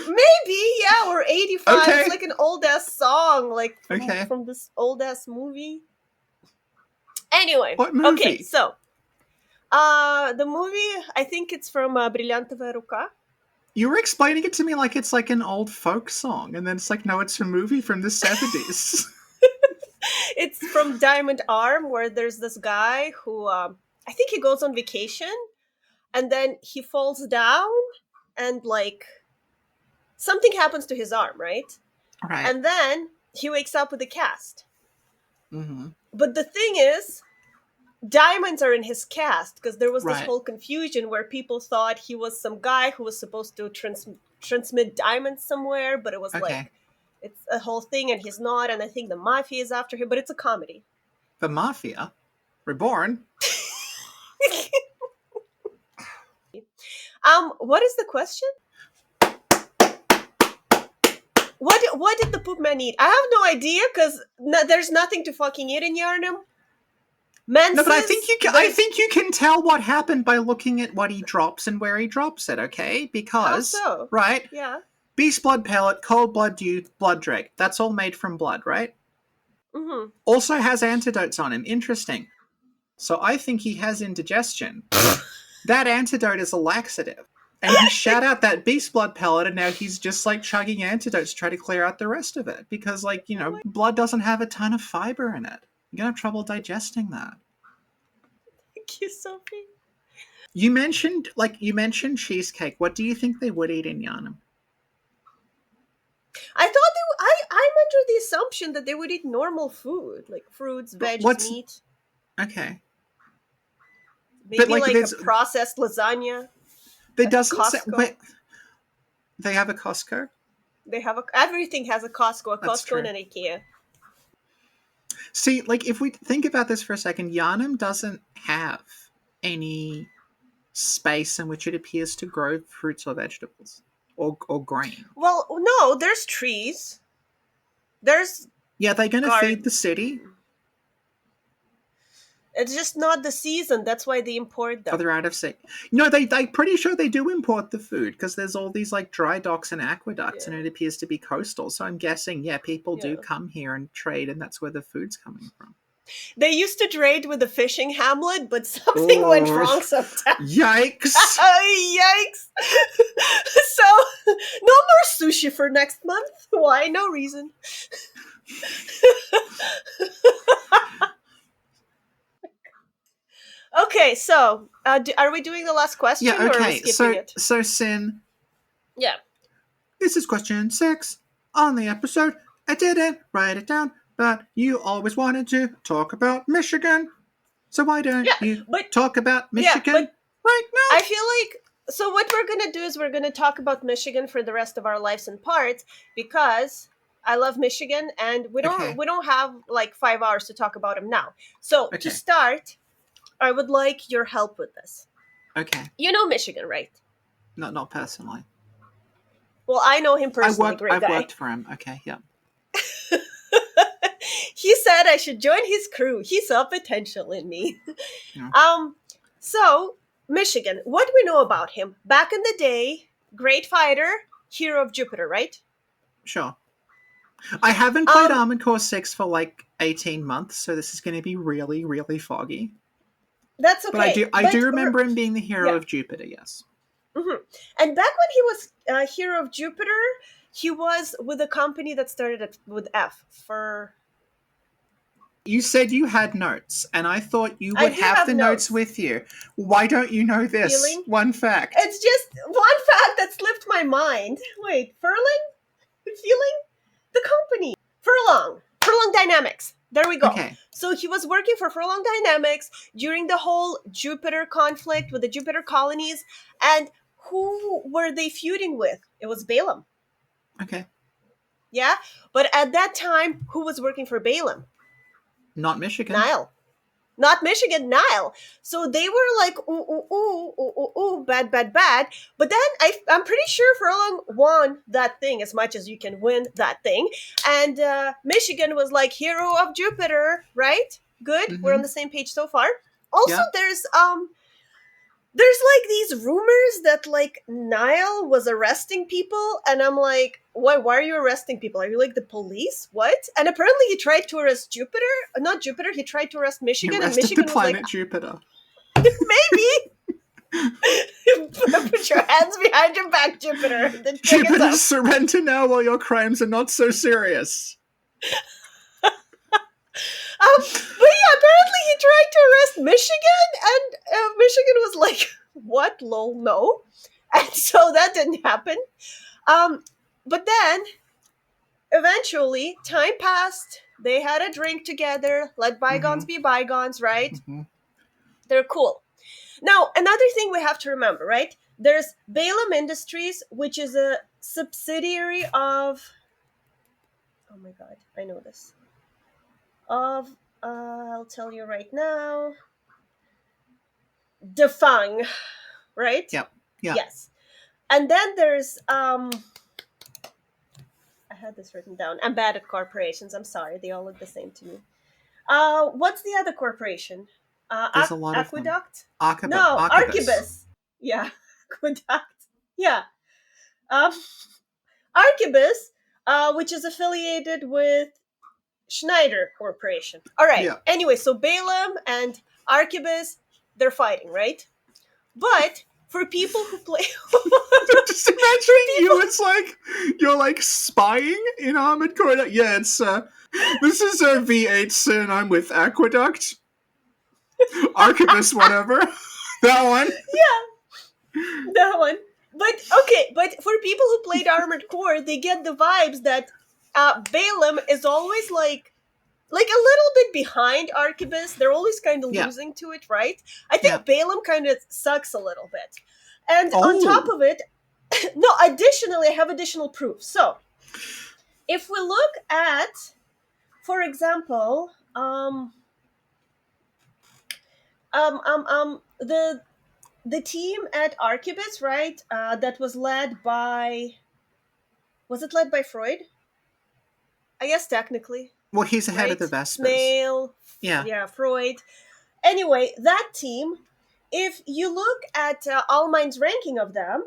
Maybe, yeah, or 85. Okay. It's like an old ass song, like Okay. from this old ass movie. Anyway, What okay, movie? so the movie, I think it's from Бриллиантовая рука. You were explaining it to me like it's like an old folk song, and then it's like, no, it's a movie from the 70s. It's from Diamond Arm, where there's this guy who, I think he goes on vacation, and then he falls down, and like something happens to his arm, right? Right. And then he wakes up with a cast. Mm-hmm. But the thing is, diamonds are in his cast, because there was this Right. whole confusion where people thought he was some guy who was supposed to transmit diamonds somewhere, but it was Okay. like it's a whole thing, and he's not. And I think the mafia is after him, but it's a comedy. The Mafia. Reborn. What is the question? What did the poop man eat? I have no idea, because there's nothing to fucking eat in Yarnum. Menses, No, but I think you can tell what happened by looking at what he drops and where he drops it, okay? How Because, so? right? Yeah. Beast blood pellet, cold blood dew, blood drake. That's all made from blood, right? Mm-hmm. Also has antidotes on him. Interesting. So I think he has indigestion. That antidote is a laxative. And he shat out that beast blood pellet, and now he's just like chugging antidotes to try to clear out the rest of it. Because, like, you know, blood doesn't have a ton of fiber in it. You're gonna have trouble digesting that. Thank you, Sophie. You mentioned cheesecake. What do you think they would eat in Yarnum? I thought I'm under the assumption that they would eat normal food, like fruits, veggies, What's meat. okay? Maybe like, like a there's processed lasagna there at doesn't say Costco. wait, they have a Costco. They have everything has a Costco, That's true. and an IKEA. See, like if we think about this for a second, Yarnum doesn't have any space in which it appears to grow fruits or vegetables or grain. Well, no, there's trees. There's Yeah, they're going to feed the garden. city. It's just not the season. That's why they import them. Oh, they're out of sight. No, they pretty sure they do import the food because there's all these like dry docks and aqueducts, and it appears to be coastal. So I'm guessing, yeah, people do come here and trade, and that's where the food's coming from. They used to trade with the fishing hamlet, but something went wrong sometimes. Yikes! Yikes! So, no more sushi for next month. Why? No reason. Okay, so are we doing the last Yeah, question or are we okay. skipping it? So Sin, Yeah. this is question 6 on the episode. I didn't write it down, but you always wanted to talk about Michigan. So why don't Yeah, you but talk about yeah, Michigan but right I now? feel like so what we're going to do is we're going to talk about Michigan for the rest of our lives in parts because I love Michigan and Okay. we don't have like 5 hours to talk about him now. So, to Okay. start, I would like your help with this. Okay. You know Michigan, right? Not personally. Well, I know him personally, great I've guy. worked for him. Okay, yeah. He said I should join his crew. He saw potential in me. Yeah. Um, so Michigan, what do we know about him? Back in the day, great fighter, hero of Jupiter, right? Sure. I haven't played Um, Armored Core 6 for like 18 months, so this is going to be really, really foggy. that's But okay. I do remember him being the hero Yeah. of Jupiter, yes. hmm And back when he was hero of Jupiter, he was with a company that started with F for. You said you had notes, and I thought you I would do have have the notes notes. with you. Why don't you know this? Feeling. One fact. It's just one fact that slipped my mind. Wait, Furling? Feeling? The company. Furlong. Furlong Dynamics. There we go. Okay. So he was working for Furlong Dynamics during the whole Jupiter conflict with the Jupiter colonies. And who were they feuding with? It was Balaam. Okay. Yeah? But at that time, who was working for Balaam? Not Michigan. Nile. Not Michigan, Nile. So they were like, ooh, ooh, ooh, ooh, ooh, ooh, bad, bad, bad. But then I'm pretty sure Furlong won that thing as much as you can win that thing. And Michigan was like, hero of Jupiter, right? Good. We're on Mm-hmm. the same page so far. Also, Yeah. there's like these rumors that like Nile was arresting people, and I'm like, why are you arresting people? Are you like the police? What? And apparently he tried to arrest Jupiter, not Jupiter, he tried to arrest He Michigan, and arrested the Michigan was like, planet Jupiter. maybe. Put your hands behind your back, Jupiter. The trick is Jupiter, up. surrender now while your crimes are not so serious. But yeah, apparently he tried to arrest Michigan, and Michigan was like, "What? Lol, no." And so that didn't happen. Um, but then eventually, time passed. They had a drink together. Let bygones Mm-hmm. be bygones, right? Mm-hmm. They're cool. Now, another thing we have to remember, right? There's Balaam Industries, which is a subsidiary of. Oh my god, I know this. Of, I'll tell you right now. Defang, right? Yep. Yeah. Yes. And then there's I had this written down. I'm bad at corporations. I'm sorry. They all look the same to me. What's the other corporation? There's a lot of them. Aqueduct? No, Archibus. Archibus. Yeah, Aqueduct. Yeah. Um, Archibus, which is affiliated with Schneider Corporation. All right. Yeah. Anyway, so Balaam and Archibus, they're fighting, right? But for people who play, Just for imagining people, you, it's like you're like spying in Armored Core. Yeah, it's this is a V8 Sin. I'm with Aqueduct, Archibus, whatever. That one. yeah, that one. But okay, but for people who played Armored Core, they get the vibes that Balaam is always like a little bit behind Archibus. They're always kind of Yeah. losing to it, right? I Yeah. think Balaam kind of sucks a little bit. And on top Oh. of it, no, additionally, I have additional proof. So, if we look at, for example, the team at Archibus, right? That was led by, was it led by Freud? I guess technically, Well, he's ahead of the right? Vespers. Snail, Yeah. yeah, Freud. Anyway, that team, if you look at Allmind's ranking of them,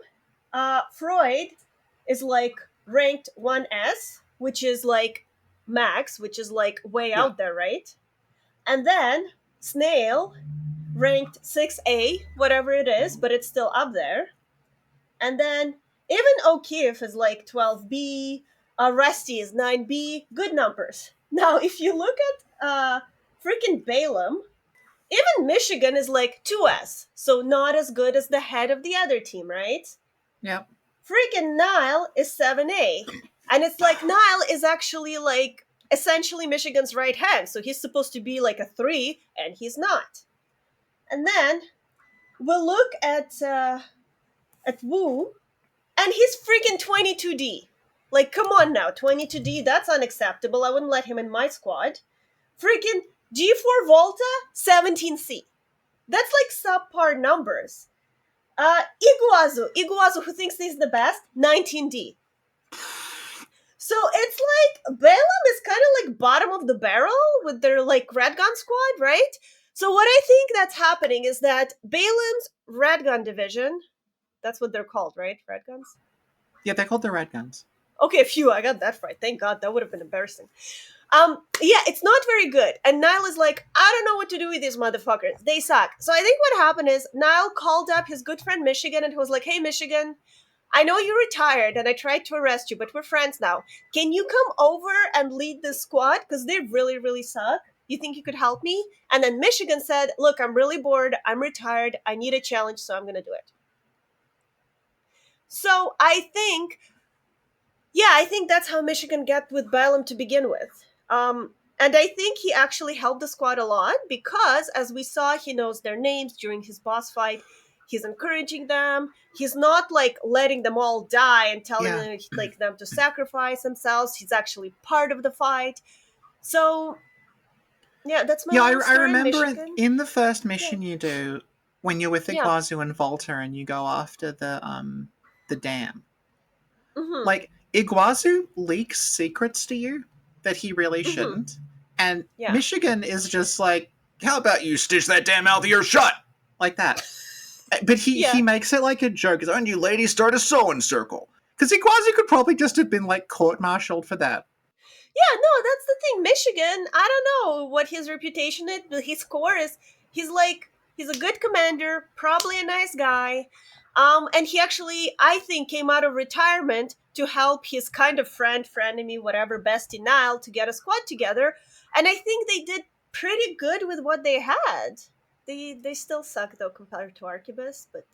Freud is like ranked 1S, which is like max, which is like way Yeah. out there, right? And then Snail ranked 6A, whatever it is, but it's still up there. And then even O'Keefe is like 12B, Rusty is 9B, good numbers. Now, if you look at freaking Balaam, Even Michigan is like 2S, so not as good as the head of the other team, right? Yep. Freaking Nile is 7A. And it's like Nile is actually like essentially Michigan's right hand, so he's supposed to be like a 3, and he's not. And then we'll look at Wu, and he's freaking 22D. Like, come on now, 22D, that's unacceptable. I wouldn't let him in my squad. Freaking G4 Volta, 17C. That's like subpar numbers. Iguazu, who thinks he's the best, 19D. So it's like Balaam is kind of like bottom of the barrel with their like red gun squad, right? So what I think that's happening is that Balaam's red gun division, that's what they're called, right? Red guns? Yeah, they're called the Red Guns. Okay, phew, I got that right. Thank God, that would have been embarrassing. Yeah, it's not very good. And Niall is like, I don't know what to do with these motherfuckers. They suck. So I think what happened is Niall called up his good friend Michigan and he was like, hey, Michigan, I know you're retired and I tried to arrest you, but we're friends now. Can you come over and lead this squad? Because they really, really suck. You think you could help me? And then Michigan said, look, I'm really bored. I'm retired. I need a challenge, so I'm going to do it. So I think that's how Michigan got with Balaam to begin with. And I think he actually helped the squad a lot because, as we saw, he knows their names during his boss fight. He's encouraging them. He's not like letting them all die and telling Yeah. them like them to sacrifice themselves. He's actually part of the fight. So yeah, that's my Yeah, little I story, remember Michigan. in the first Yeah, mission you do when you're with yeah. Iguazu and Volta and you go after the dam. Mm-hmm. Like Iguazu leaks secrets to you that he really Mm-hmm. shouldn't, and Yeah. Michigan is just like, "How about you stitch that damn mouth of yours shut?" Like that. But he Yeah. makes it like a joke. He's, "And you ladies start a sewing circle." Because Iguazu could probably just have been like court-martialed for that. Yeah, no, that's the thing. Michigan, I don't know what his reputation is, but his score is he's like he's a good commander, probably a nice guy. And he actually, I think, came out of retirement to help his kind of friend, frenemy, whatever, bestie Nile to get a squad together. And I think they did pretty good with what they had. They still suck though compared to Arquebus, but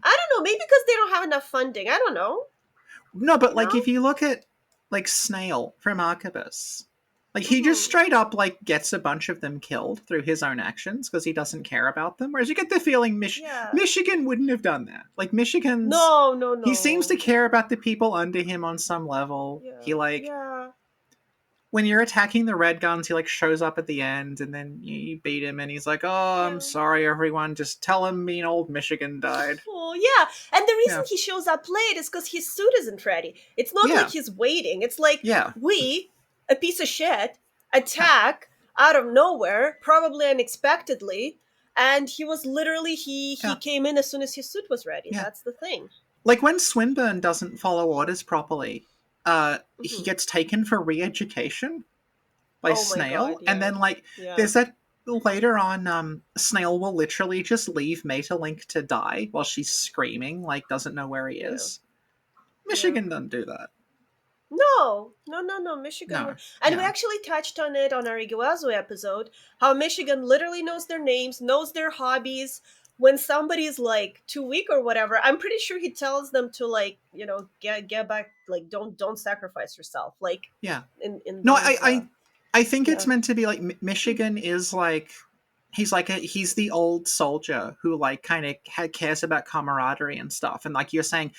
I don't know, maybe because they don't have enough funding. I don't know. No, but You like know? if you look at like Snail from Arquebus, like he just Mm-hmm. straight up like gets a bunch of them killed through his own actions because he doesn't care about them. Whereas you get the feeling Yeah. Michigan wouldn't have done that. Like Michigan's, No, no, he seems to no. care about the people under him on some level. Yeah, He like yeah, when you're attacking the red guns, he like shows up at the end and then you beat him and he's like, "Oh, I'm yeah. sorry, everyone. Just tell him mean old Michigan died." Oh, yeah. And the reason Yeah, he shows up late is because his suit isn't ready. It's not like yeah, he's waiting. It's like yeah, we, a piece of shit, attack out of nowhere, probably unexpectedly, and he was literally he yeah, came in as soon as his suit was ready. yeah. That's the thing. Like when Swinburne doesn't follow orders properly, he Hmm. gets taken for re-education by Oh my god, Snail, and yeah, then like yeah, there's that later on. Snail will literally just leave Metalink to die while she's screaming, like doesn't know where he yeah, is. yeah. Michigan doesn't do that. No, no, no, no. Michigan, No, and we yeah, actually touched on it on our Iguazu episode. How Michigan literally knows their names, knows their hobbies. When somebody's like too weak or whatever, I'm pretty sure he tells them to like get back, like don't sacrifice yourself. Like yeah. in No, those I think it's yeah. meant to be like Michigan is like he's the old soldier who like kind of cares about camaraderie and stuff, and like you're saying,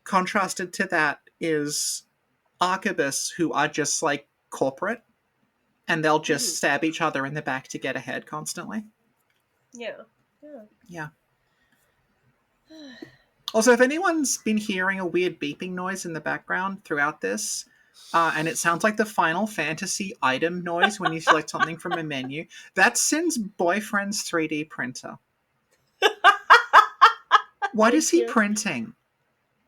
contrasted to that is archivists who are just like corporate and they'll Hmm. just stab each other in the back to get ahead constantly. Yeah, yeah. Yeah. Also, if anyone's been hearing a weird beeping noise in the background throughout this, and it sounds like the Final Fantasy item noise when you select something from a menu, that's Sin's boyfriend's 3D printer. What is Thank he you. printing?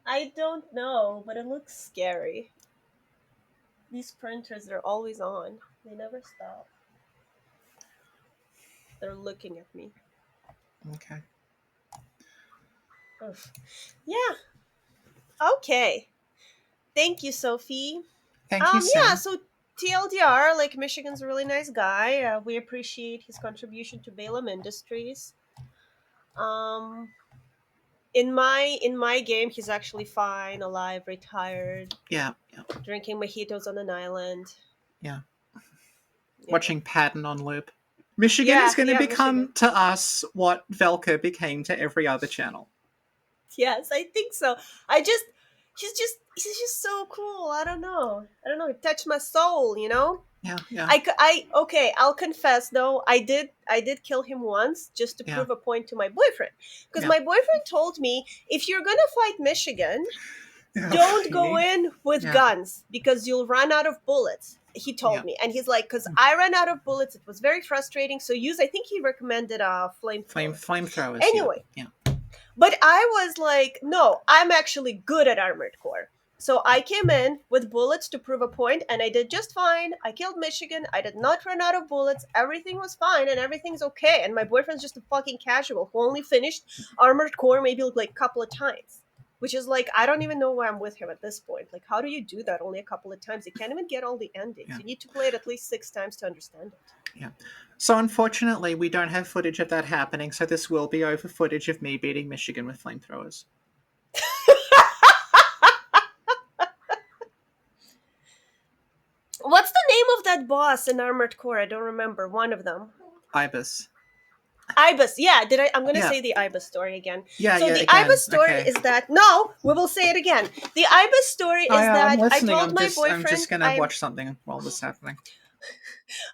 I don't know, but it looks scary. These printers, they're always on. They never stop. They're looking at me. Okay. Ugh. Yeah. Okay. Thank you, Sophie. Thank you, Yeah, Sin. so TLDR, like Michigan's a really nice guy. We appreciate his contribution to Balaam Industries. Um, in my game, he's actually fine, alive, retired, Yeah, yeah, drinking mojitos on an island. yeah. Yeah, Watching Patton on loop. Michigan is yeah, going to yeah. Michigan. become to us what Velka became to every other channel. Yes, I think so. I just, he's just so cool. I don't know. I don't know. It touched my soul. Yeah, yeah, Okay, I'll confess though, I did kill him once just to yeah, prove a point to my boyfriend. Because yeah. my boyfriend told me, if you're gonna fight Michigan, Yeah, don't go yeah, in with yeah, guns because you'll run out of bullets. He told yeah. me, and he's like, because I ran out of bullets, it was very frustrating. So use, I think he recommended a flamethrower. Flamethrowers. Yeah, Anyway, yeah, but I was like, no, I'm actually good at Armored Core. So I came in with bullets to prove a point, and I did just fine. I killed Michigan. I did not run out of bullets. Everything was fine, and everything's okay. And my boyfriend's just a fucking casual who only finished Armored Core maybe like a couple of times. Which is like, I don't even know why I'm with him at this point. Like, how do you do that only a couple of times? You can't even get all the endings. yeah, You need to play it at least 6 times to understand it. yeah. So unfortunately, we don't have footage of that happening. So this will be over footage of me beating Michigan with flamethrowers. What's the name of that boss in Armored Core? I don't remember. One of them. Ibis. Ibis, yeah. I'm gonna Yeah, say the Ibis story again. yeah, So yeah. the Again, Ibis story okay. is that no, we will say it again. The Ibis story is I'm that listening. I'm just gonna watch something while this is happening.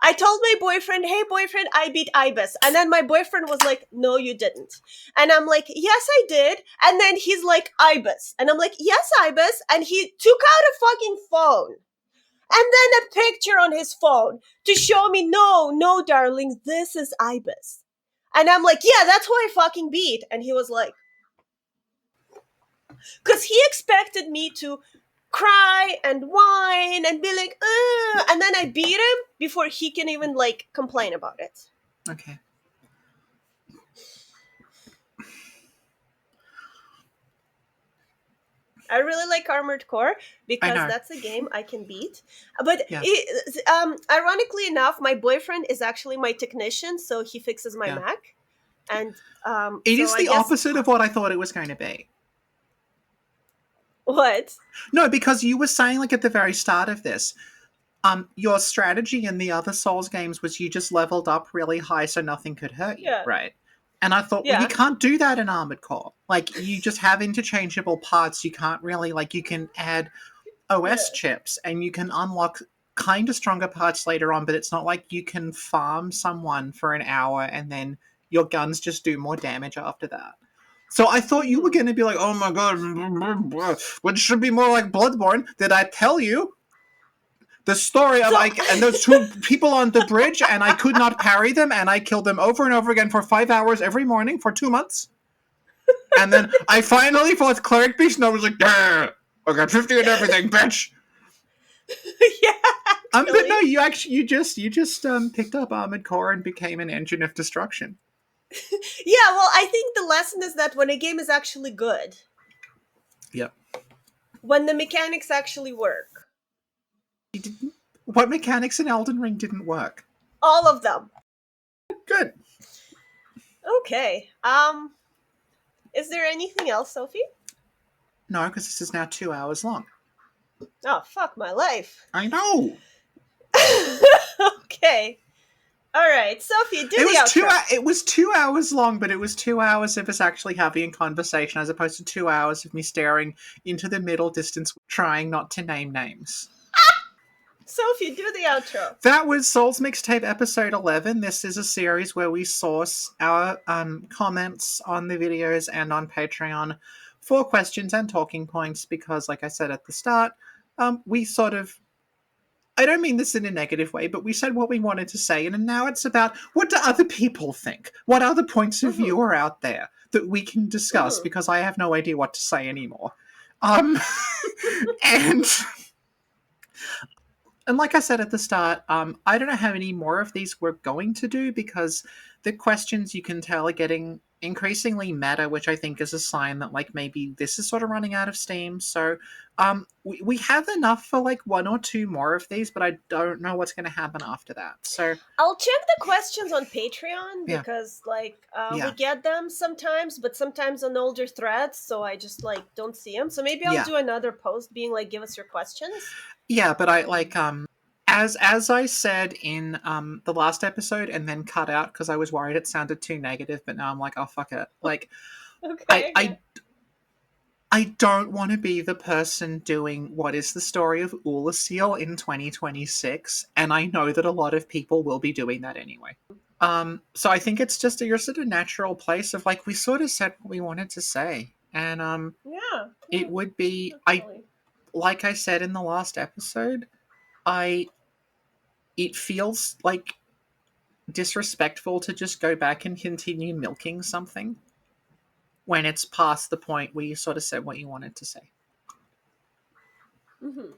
I told my boyfriend, "Hey boyfriend, I beat Ibis," and then my boyfriend was like, "No, you didn't," and I'm like, "Yes, I did," and then he's like, "Ibis," and I'm like, "Yes, Ibis," and he took out a fucking phone and then a picture on his phone to show me, no, no, darling, this is Ibis. And I'm like, yeah, that's who I fucking beat. And he was like, because he expected me to cry and whine and be like, and then I beat him before he can even like complain about it. Okay. I really like Armored Core I because know. that's a game I can beat. But Yeah, ironically enough, my boyfriend is actually my technician, so he fixes my yeah. Mac. And It so is I the guess opposite of what I thought it was going to be. what? No, because you were saying like at the very start of this, your strategy in the other Souls games was you just leveled up really high so nothing could hurt you, Yeah, right? And I thought, well, you yeah, can't do that in Armored Core. Like, you just have interchangeable parts. You can't really, like, you can add OS yeah. chips and you can unlock kind of stronger parts later on, but it's not like you can farm someone for an hour and then your guns just do more damage after that. So I thought you were Hmm. going to be like, oh my god, which should be more like Bloodborne. Did I tell you the story of So I and those two people on the bridge and I could not parry them and I killed them over and over again for 5 hours every morning for 2 months? And then I finally fought Cleric Beast and I was like, yeah, I got 50 and everything, bitch. yeah, But no, actually, you just picked up Armored Core and became an engine of destruction. yeah. Well, I think the lesson is that when a game is actually good, Yep. when the mechanics actually work, You didn't. What mechanics in Elden Ring didn't work? all of them. Good. Okay. Is there anything else, Sophie? No, because this is now 2 hours long. Oh, fuck my life. I know. Okay. All right, Sophie, do It the was two. outro. It was 2 hours long, but it was 2 hours of us actually having a conversation, as opposed to 2 hours of me staring into the middle distance, trying not to name names. Sophie, do the outro. That was Soul's Mixtape episode 11. This is a series where we source our comments on the videos and on Patreon for questions and talking points because, like I said at the start, we sort of. I don't mean this in a negative way, but we said what we wanted to say, and now it's about what do other people think? What other points of Mm-hmm. view are out there that we can discuss? Mm-hmm. Because I have no idea what to say anymore. Um, and And like I said at the start, I don't know how many more of these we're going to do because the questions you can tell are getting increasingly meta, which I think is a sign that like maybe this is sort of running out of steam. So we have enough for like one or two more of these, but I don't know what's going to happen after that. So I'll check the questions on Patreon yeah, because like we yeah, get them sometimes, but sometimes on older threads, so I just like don't see them. So maybe I'll yeah, do another post being like, "Give us your questions." yeah. But I like as I said in the last episode and then cut out because I was worried it sounded too negative, but now I'm like, oh fuck it. Like I Okay, I I don't want to be the person doing what is the story of Ulysses in 2026, and I know that a lot of people will be doing that anyway. So I think it's just your sort of natural place of like we sort of said what we wanted to say, and yeah, it yeah, would be I definitely. like I said in the last episode, I it feels like disrespectful to just go back and continue milking something when it's past the point where you sort of said what you wanted to say. Hmm.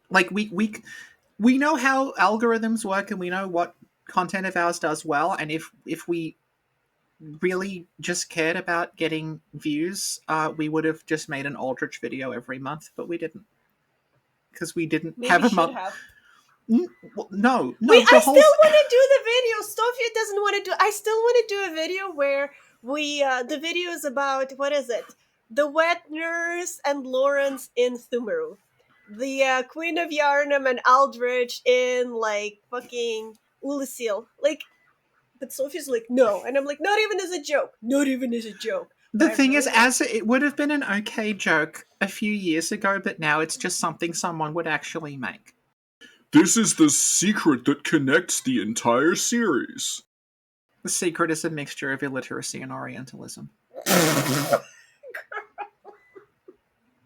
Like we know how algorithms work and we know what content of ours does well, and if we really just cared about getting views, we would have just made an Aldrich video every month, but we didn't because we didn't Maybe have a should month. have. No, We no, I the whole still want to do the video. Sofia doesn't want to do. I still want to do a video where we the video is about what is it? The wet nurse and Lawrence in Thumeru. The Queen of Yarnum and Aldrich in like fucking Ulasil. Like but Sophie's like, no. And I'm like, not even as a joke. Not even as a joke. But the I thing is, really want as it would have been an okay joke a few years ago, but now it's just something someone would actually make. This is the secret that connects the entire series. The secret is a mixture of illiteracy and Orientalism.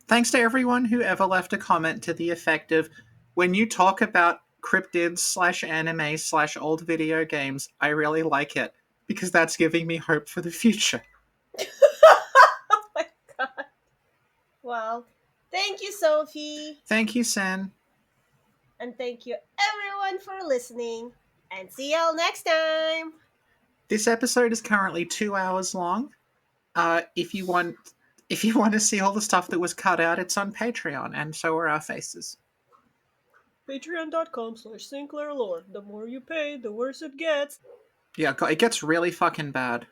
Thanks to everyone who ever left a comment to the effect of, when you talk about cryptids slash anime slash old video games, I really like it because that's giving me hope for the future. Oh my god. Well, thank you, Sophie. Thank you, Sen. And thank you everyone for listening. And see y'all next time. This episode is currently 2 hours long. If you want, if you want to see all the stuff that was cut out, it's on Patreon, and so are our faces. Patreon.com/SinclairLore. The more you pay, the worse it gets. Yeah, it gets really fucking bad.